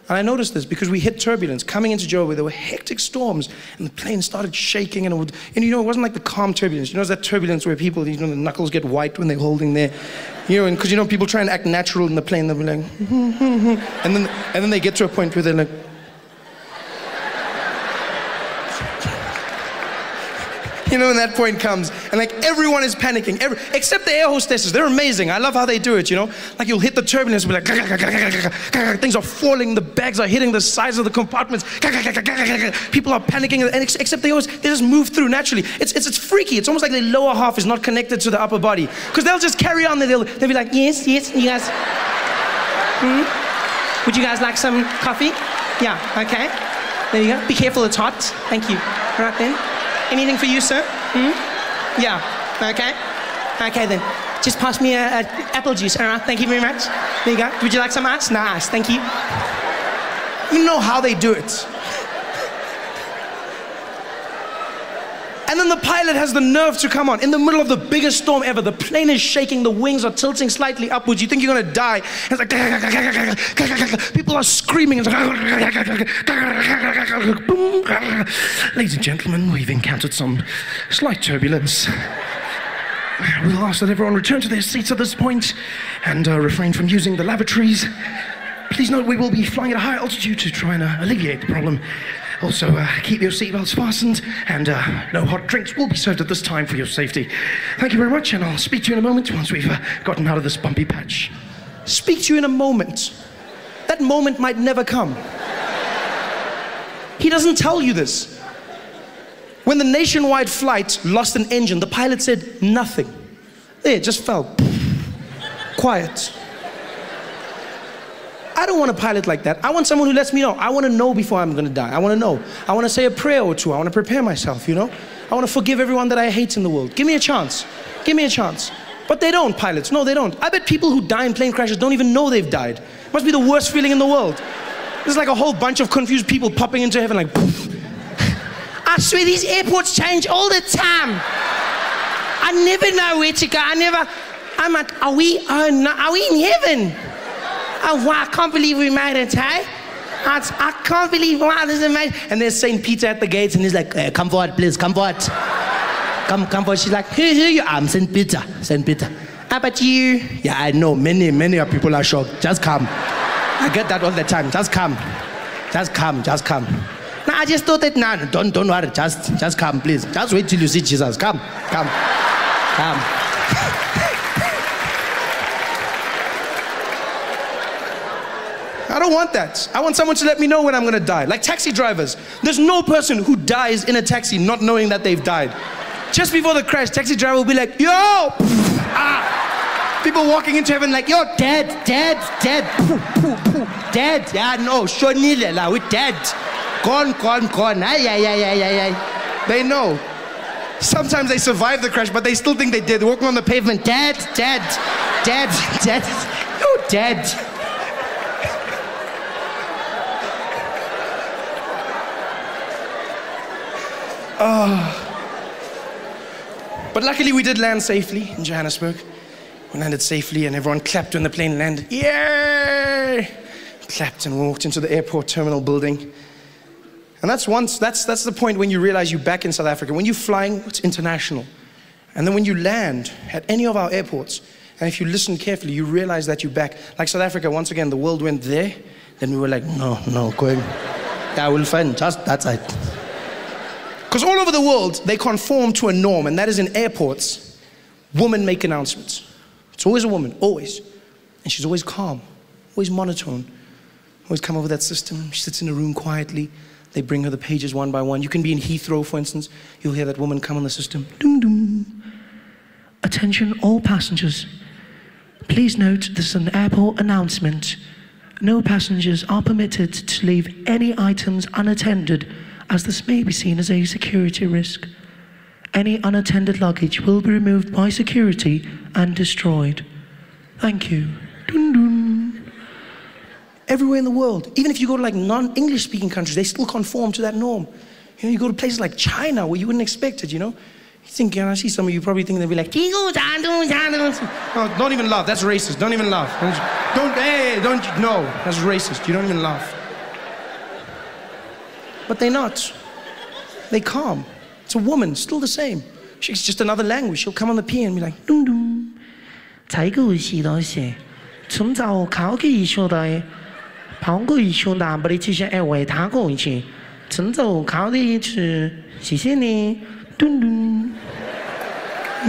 And I noticed this because we hit turbulence. Coming into Joburg, there were hectic storms, and the plane started shaking, and you know, it wasn't like the calm turbulence. You know, it's that turbulence where people, you know, the knuckles get white when they're holding their, you know, and because, you know, people try and act natural in the plane, they'll be like, and then they get to a point where they're like, you know, when that point comes, and like everyone is panicking, except the air hostesses. They're amazing. I love how they do it, you know? Like you'll hit the turbulence, and be like, things are falling, the bags are hitting the sides of the compartments. People are panicking, and except they just move through naturally. It's freaky. It's almost like the lower half is not connected to the upper body. Because they'll just carry on, they'll be like, yes, you guys, would you guys like some coffee? Yeah, okay. There you go. Be careful, it's hot. Thank you. Right then. Anything for you, sir? Yeah, okay. Okay then, just pass me a apple juice, all right, thank you very much. There you go. Would you like some ice? No ice, thank you. You know how they do it. And then the pilot has the nerve to come on. In the middle of the biggest storm ever, the plane is shaking, the wings are tilting slightly upwards. You think you're gonna die. It's like, people are screaming. Ladies and gentlemen, we've encountered some slight turbulence. We'll ask that everyone return to their seats at this point and refrain from using the lavatories. Please note we will be flying at a high altitude to try and alleviate the problem. Also, keep your seatbelts fastened, and no hot drinks will be served at this time for your safety. Thank you very much, and I'll speak to you in a moment once we've gotten out of this bumpy patch. Speak to you in a moment. That moment might never come. He doesn't tell you this. When the nationwide flight lost an engine, the pilot said nothing. There, it just fell. Quiet. I don't want a pilot like that. I want someone who lets me know. I want to know before I'm going to die. I want to know. I want to say a prayer or two. I want to prepare myself, you know? I want to forgive everyone that I hate in the world. Give me a chance. Give me a chance. But they don't, pilots. No, they don't. I bet people who die in plane crashes don't even know they've died. It must be the worst feeling in the world. There's like a whole bunch of confused people popping into heaven like, poof. I swear these airports change all the time. I never know where to go. I'm like, are we in heaven? Oh, wow, I can't believe we made it, hey? I can't believe, wow, this is amazing. And there's St. Peter at the gates, and he's like, come forward, please, come forward. Come forward. She's like, who you? I'm St. Peter, St. Peter. How about you? Yeah, I know, many of people are shocked. Just come. I get that all the time. Just come. Just come. No, I just thought that, no, don't worry, just come, please. Just wait till you see Jesus. Come. I don't want that. I want someone to let me know when I'm going to die. Like taxi drivers. There's no person who dies in a taxi not knowing that they've died. Just before the crash, taxi driver will be like, yo! People walking into heaven like, yo, dead. Dead. Yeah, no, Shonile, we're dead. Gone. Ay. They know. Sometimes they survive the crash, but they still think they did. They're walking on the pavement, dead. You're dead. But luckily we did land safely in Johannesburg. We landed safely and everyone clapped when the plane landed. Yay! Clapped and walked into the airport terminal building. And that's the point when you realize you're back in South Africa. When you're flying, it's international. And then when you land at any of our airports, and if you listen carefully, you realize that you're back. Like South Africa, once again, the world went there. Then we were like, no, going. Yeah, we'll find just that side. Because all over the world, they conform to a norm, and that is in airports, women make announcements. It's always a woman, always. And she's always calm, always monotone. Always come over that system. She sits in a room quietly. They bring her the pages one by one. You can be in Heathrow, for instance. You'll hear that woman come on the system. Doom, doom. Attention all passengers. Please note this is an airport announcement. No passengers are permitted to leave any items unattended, as this may be seen as a security risk. Any unattended luggage will be removed by security and destroyed. Thank you. Dun dun. Everywhere in the world, even if you go to like non-English speaking countries, they still conform to that norm. You know, you go to places like China where you wouldn't expect it, you know? You think, I see some of you probably think they'll be like, no, don't even laugh, that's racist, don't even laugh. No, that's racist, you don't even laugh. But they're not. They're calm. It's a woman, still the same. She's just another language. She'll come on the pier and be like, dum dum. And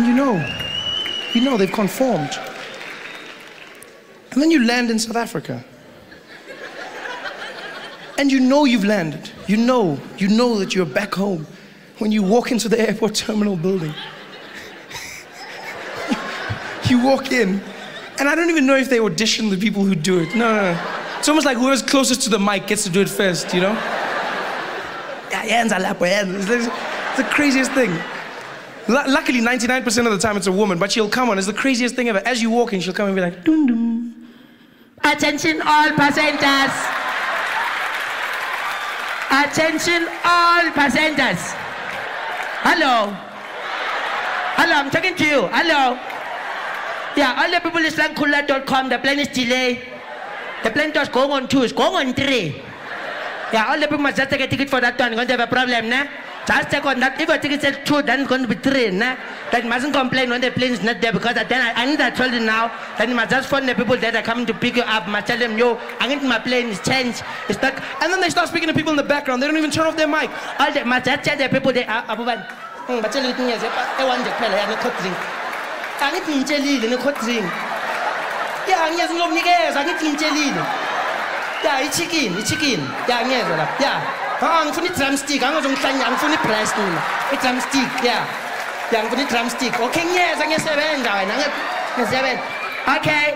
you know they've conformed. And then you land in South Africa. And you know you've landed. You know that you're back home when you walk into the airport terminal building. You walk in, and I don't even know if they audition the people who do it. No. It's almost like whoever's closest to the mic gets to do it first, you know? It's the craziest thing. Luckily, 99% of the time it's a woman, but she'll come on. It's the craziest thing ever. As you walk in, she'll come and be like, dum dum. Attention all passengers. Attention all passengers. Hello, I'm talking to you. Hello. Yeah, all the people is like Kula.com, the plane is delayed. The plane was going on 2, it's going on 3. Yeah, all the people must just take a ticket for that one. You're going to have a problem, nah? Just take on that. If I think it's 2, then it's going to be 3. Nah? That mustn't complain when the plane is not there, because then I need to tell you now that you must just phone the people that are coming to pick you up. Must tell them, yo, I need my plane is changed. It's stuck. And then they start speaking to people in the background. They don't even turn off their mic. All the must just tell the people they are. But tell you things. I want to play a hot drink. I need to jelly in a hot drink. Yeah, I'm just no niggas. I need to jelly. Yeah, it's chicken. Yeah, yeah. I'm for the drumstick. I'm for the press. It's drumstick. Yeah, I'm for the drumstick. Okay, yes, I'm 7. Okay.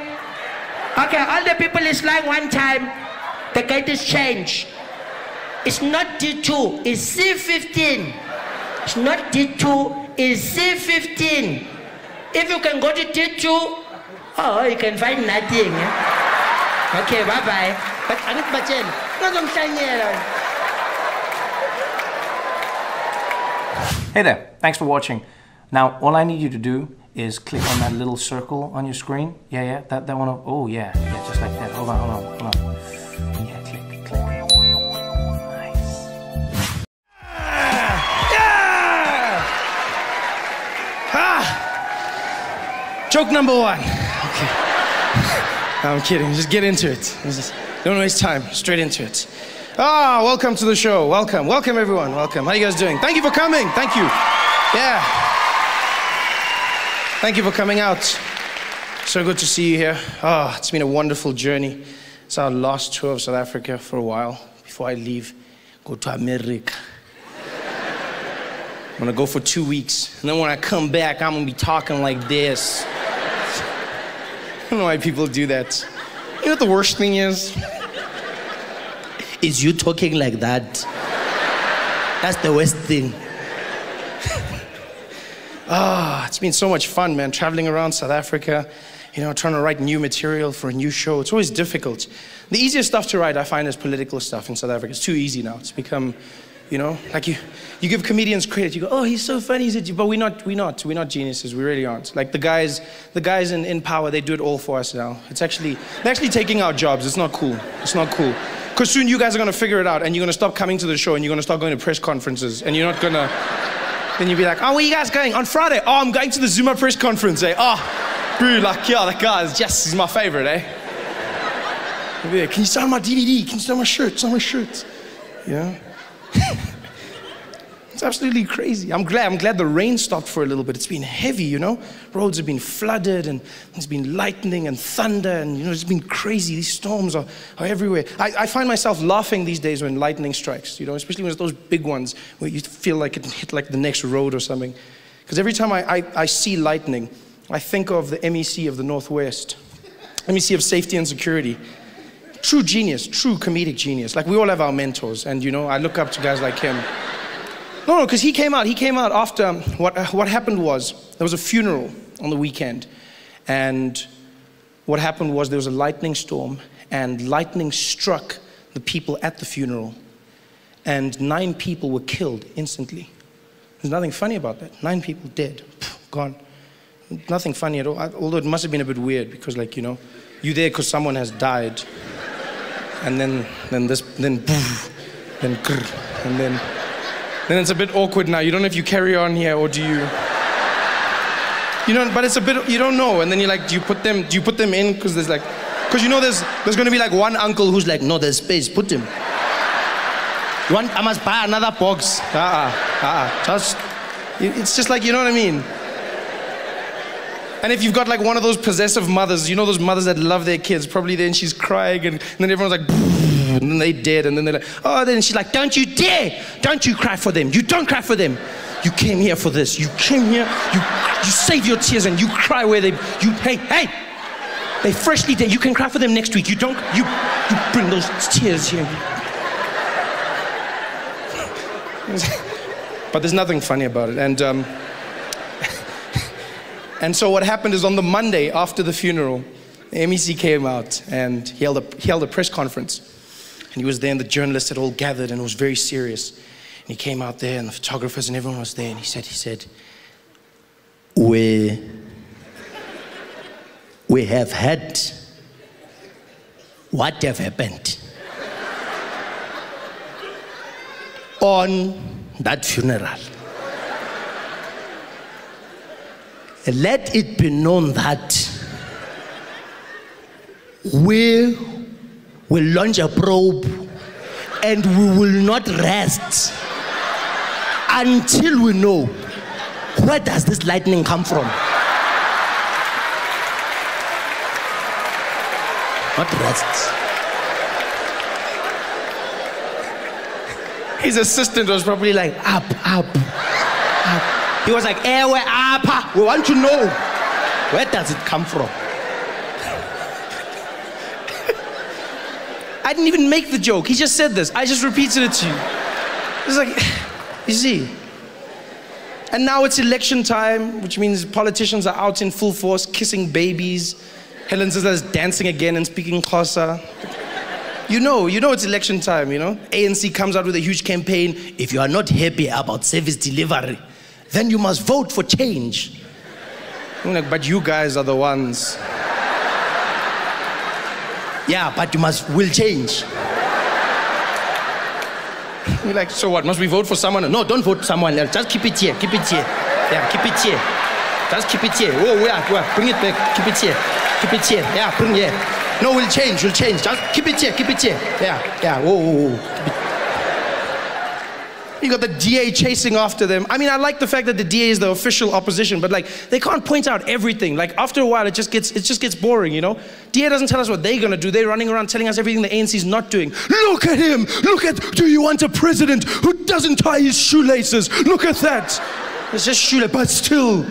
All the people is like one time. The gate is changed. It's not D2. It's C15. It's not D2. It's C15. If you can go to D2, oh, you can find nothing. Okay, bye. But I need my chain. Not shiny. Hey there, thanks for watching. Now, all I need you to do is click on that little circle on your screen. Yeah, that one. Oh, yeah, just like that. Hold on. Yeah, click. Nice. Yeah! Joke number 1. Okay. No, I'm kidding, just get into it. Don't waste time, straight into it. Welcome to the show. Welcome everyone. Welcome. How you guys doing? Thank you for coming. Thank you. Yeah. Thank you for coming out. So good to see you here. It's been a wonderful journey. It's our last tour of South Africa for a while. Before I leave, go to America. I'm gonna go for 2 weeks. And then when I come back, I'm gonna be talking like this. I don't know why people do that. You know what the worst thing is? Is you talking like that. That's the worst thing. It's been so much fun, man, traveling around South Africa, trying to write new material for a new show. It's always difficult. The easiest stuff to write, I find, is political stuff in South Africa. It's too easy now. It's become, like you give comedians credit. You go, oh, he's so funny, but we're not geniuses. We really aren't. Like the guys in power, they do it all for us now. They're actually taking our jobs. It's not cool. Because soon you guys are going to figure it out and you're going to stop coming to the show and you're going to start going to press conferences and you're not going to... Then you'll be like, oh, where are you guys going? On Friday? Oh, I'm going to the Zuma press conference, eh? Oh, bro, like, yeah, that guy he's my favorite, eh? Like, can you sign my DVD? Can you sign my shirt? Sign my shirt. Yeah? It's absolutely crazy. I'm glad the rain stopped for a little bit. It's been heavy, Roads have been flooded and there's been lightning and thunder and, it's been crazy. These storms are everywhere. I find myself laughing these days when lightning strikes, especially when it's those big ones where you feel like it can hit like the next road or something. Because every time I see lightning, I think of the MEC of the Northwest, MEC of Safety and Security. True genius, true comedic genius. Like we all have our mentors and, I look up to guys like him. No, because he came out after, what happened was, there was a funeral on the weekend, and what happened was there was a lightning storm, and lightning struck the people at the funeral, and 9 people were killed instantly. There's nothing funny about that. 9 people dead, gone. Nothing funny at all, although it must have been a bit weird, because you're there because someone has died, and then it's a bit awkward now. You don't know if you carry on here or do you... but it's a bit, you don't know. And then you're like, do you put them in? Because there's there's going to be like one uncle who's like, no, there's space, put him. I must buy another box. It's just like, you know what I mean? And if you've got like one of those possessive mothers, those mothers that love their kids, probably then she's crying and then everyone's like, and then they dead, and then they're like, oh, then she's like, don't you dare, don't you cry for them, you don't cry for them. You came here for this, you came here, you save your tears and you cry where hey, they freshly dead, you can cry for them next week, you bring those tears here. But there's nothing funny about it, and so what happened is on the Monday after the funeral, the MEC came out and he held a press conference. And he was there and the journalists had all gathered and it was very serious. And he came out there and the photographers and everyone was there and he said, we have had what have happened on that funeral, let it be known that we will launch a probe and we will not rest until we know where does this lightning come from. Not rest. His assistant was probably like, up. He was like, we're up. We want to know, where does it come from? I didn't even make the joke. He just said this. I just repeated it to you. It's like, you see. And now it's election time, which means politicians are out in full force, kissing babies. Helen Zizla is dancing again and speaking Xhosa. You know it's election time, you know? ANC comes out with a huge campaign. If you are not happy about service delivery, then you must vote for change. I'm like, but you guys are the ones. Yeah, but will change. You're like, so what, must we vote for someone? No, don't vote for someone else. Just keep it here. Yeah, keep it here. Just keep it here. Oh, yeah, bring it back. Keep it here. Keep it here. Yeah, bring it here. No, we'll change. Just keep it here. Yeah. Whoa. You got the DA chasing after them. I mean, I like the fact that the DA is the official opposition, but like, they can't point out everything. Like, after a while, it just gets boring, you know? DA doesn't tell us what they're gonna do. They're running around telling us everything the ANC's not doing. Look at him! Do you want a president who doesn't tie his shoelaces? Look at that! It's just shoelace, but still.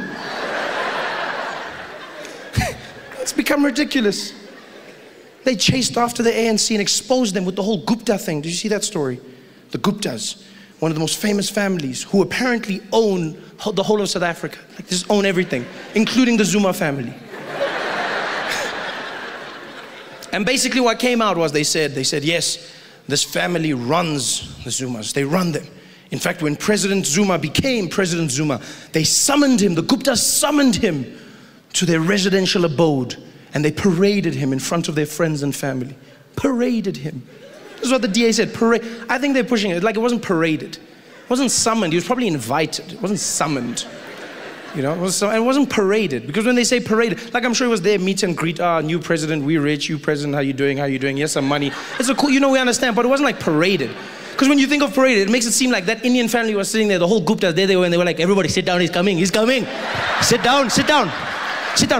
It's become ridiculous. They chased after the ANC and exposed them with the whole Gupta thing. Did you see that story? The Guptas, one of the most famous families who apparently own the whole of South Africa. Like, just own everything, including the Zuma family. And basically what came out was they said, yes, this family runs the Zumas. They run them. In fact, when President Zuma became President Zuma, they summoned him, the Guptas summoned him to their residential abode, and they paraded him in front of their friends and family. Paraded him. This is what the DA said, parade. I think they're pushing it, like it wasn't paraded. It wasn't summoned, he was probably invited. It wasn't summoned. You know, it wasn't paraded. Because when they say paraded, like I'm sure it was their meet and greet, new president, we rich, you president, how you doing, here's some money. It's a cool, we understand, but it wasn't like paraded. Because when you think of paraded, it makes it seem like that Indian family was sitting there, the whole Guptas, there they were, and they were like, everybody sit down, he's coming. Sit down,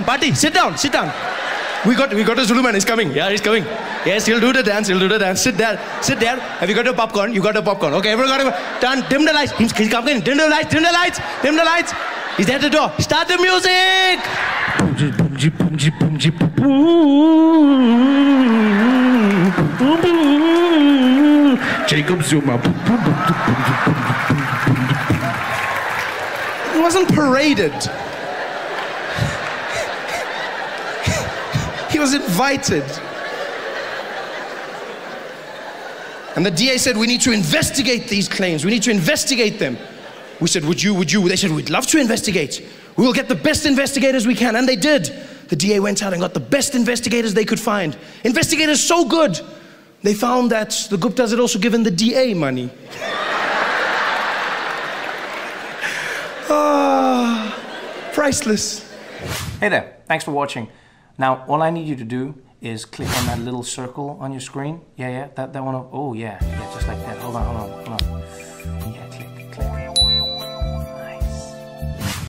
party, sit down. We got a Zulu man, he's coming. Yeah, he's coming. Yes, he'll do the dance. Sit there. Have you got your popcorn? You got your popcorn. Okay, everyone got it. Turn, dim the lights. He's coming. Dim the lights. He's at the door. Start the music. Jacob Zuma. It wasn't paraded. He was invited. And the DA said, we need to investigate these claims. We need to investigate them. We said, would you? They said, we'd love to investigate. We will get the best investigators we can. And they did. The DA went out and got the best investigators they could find. Investigators so good, they found that the Guptas had also given the DA money. Priceless. Hey there, thanks for watching. Now, all I need you to do is click on that little circle on your screen. Yeah, that one. Oh, yeah, just like that. Hold on.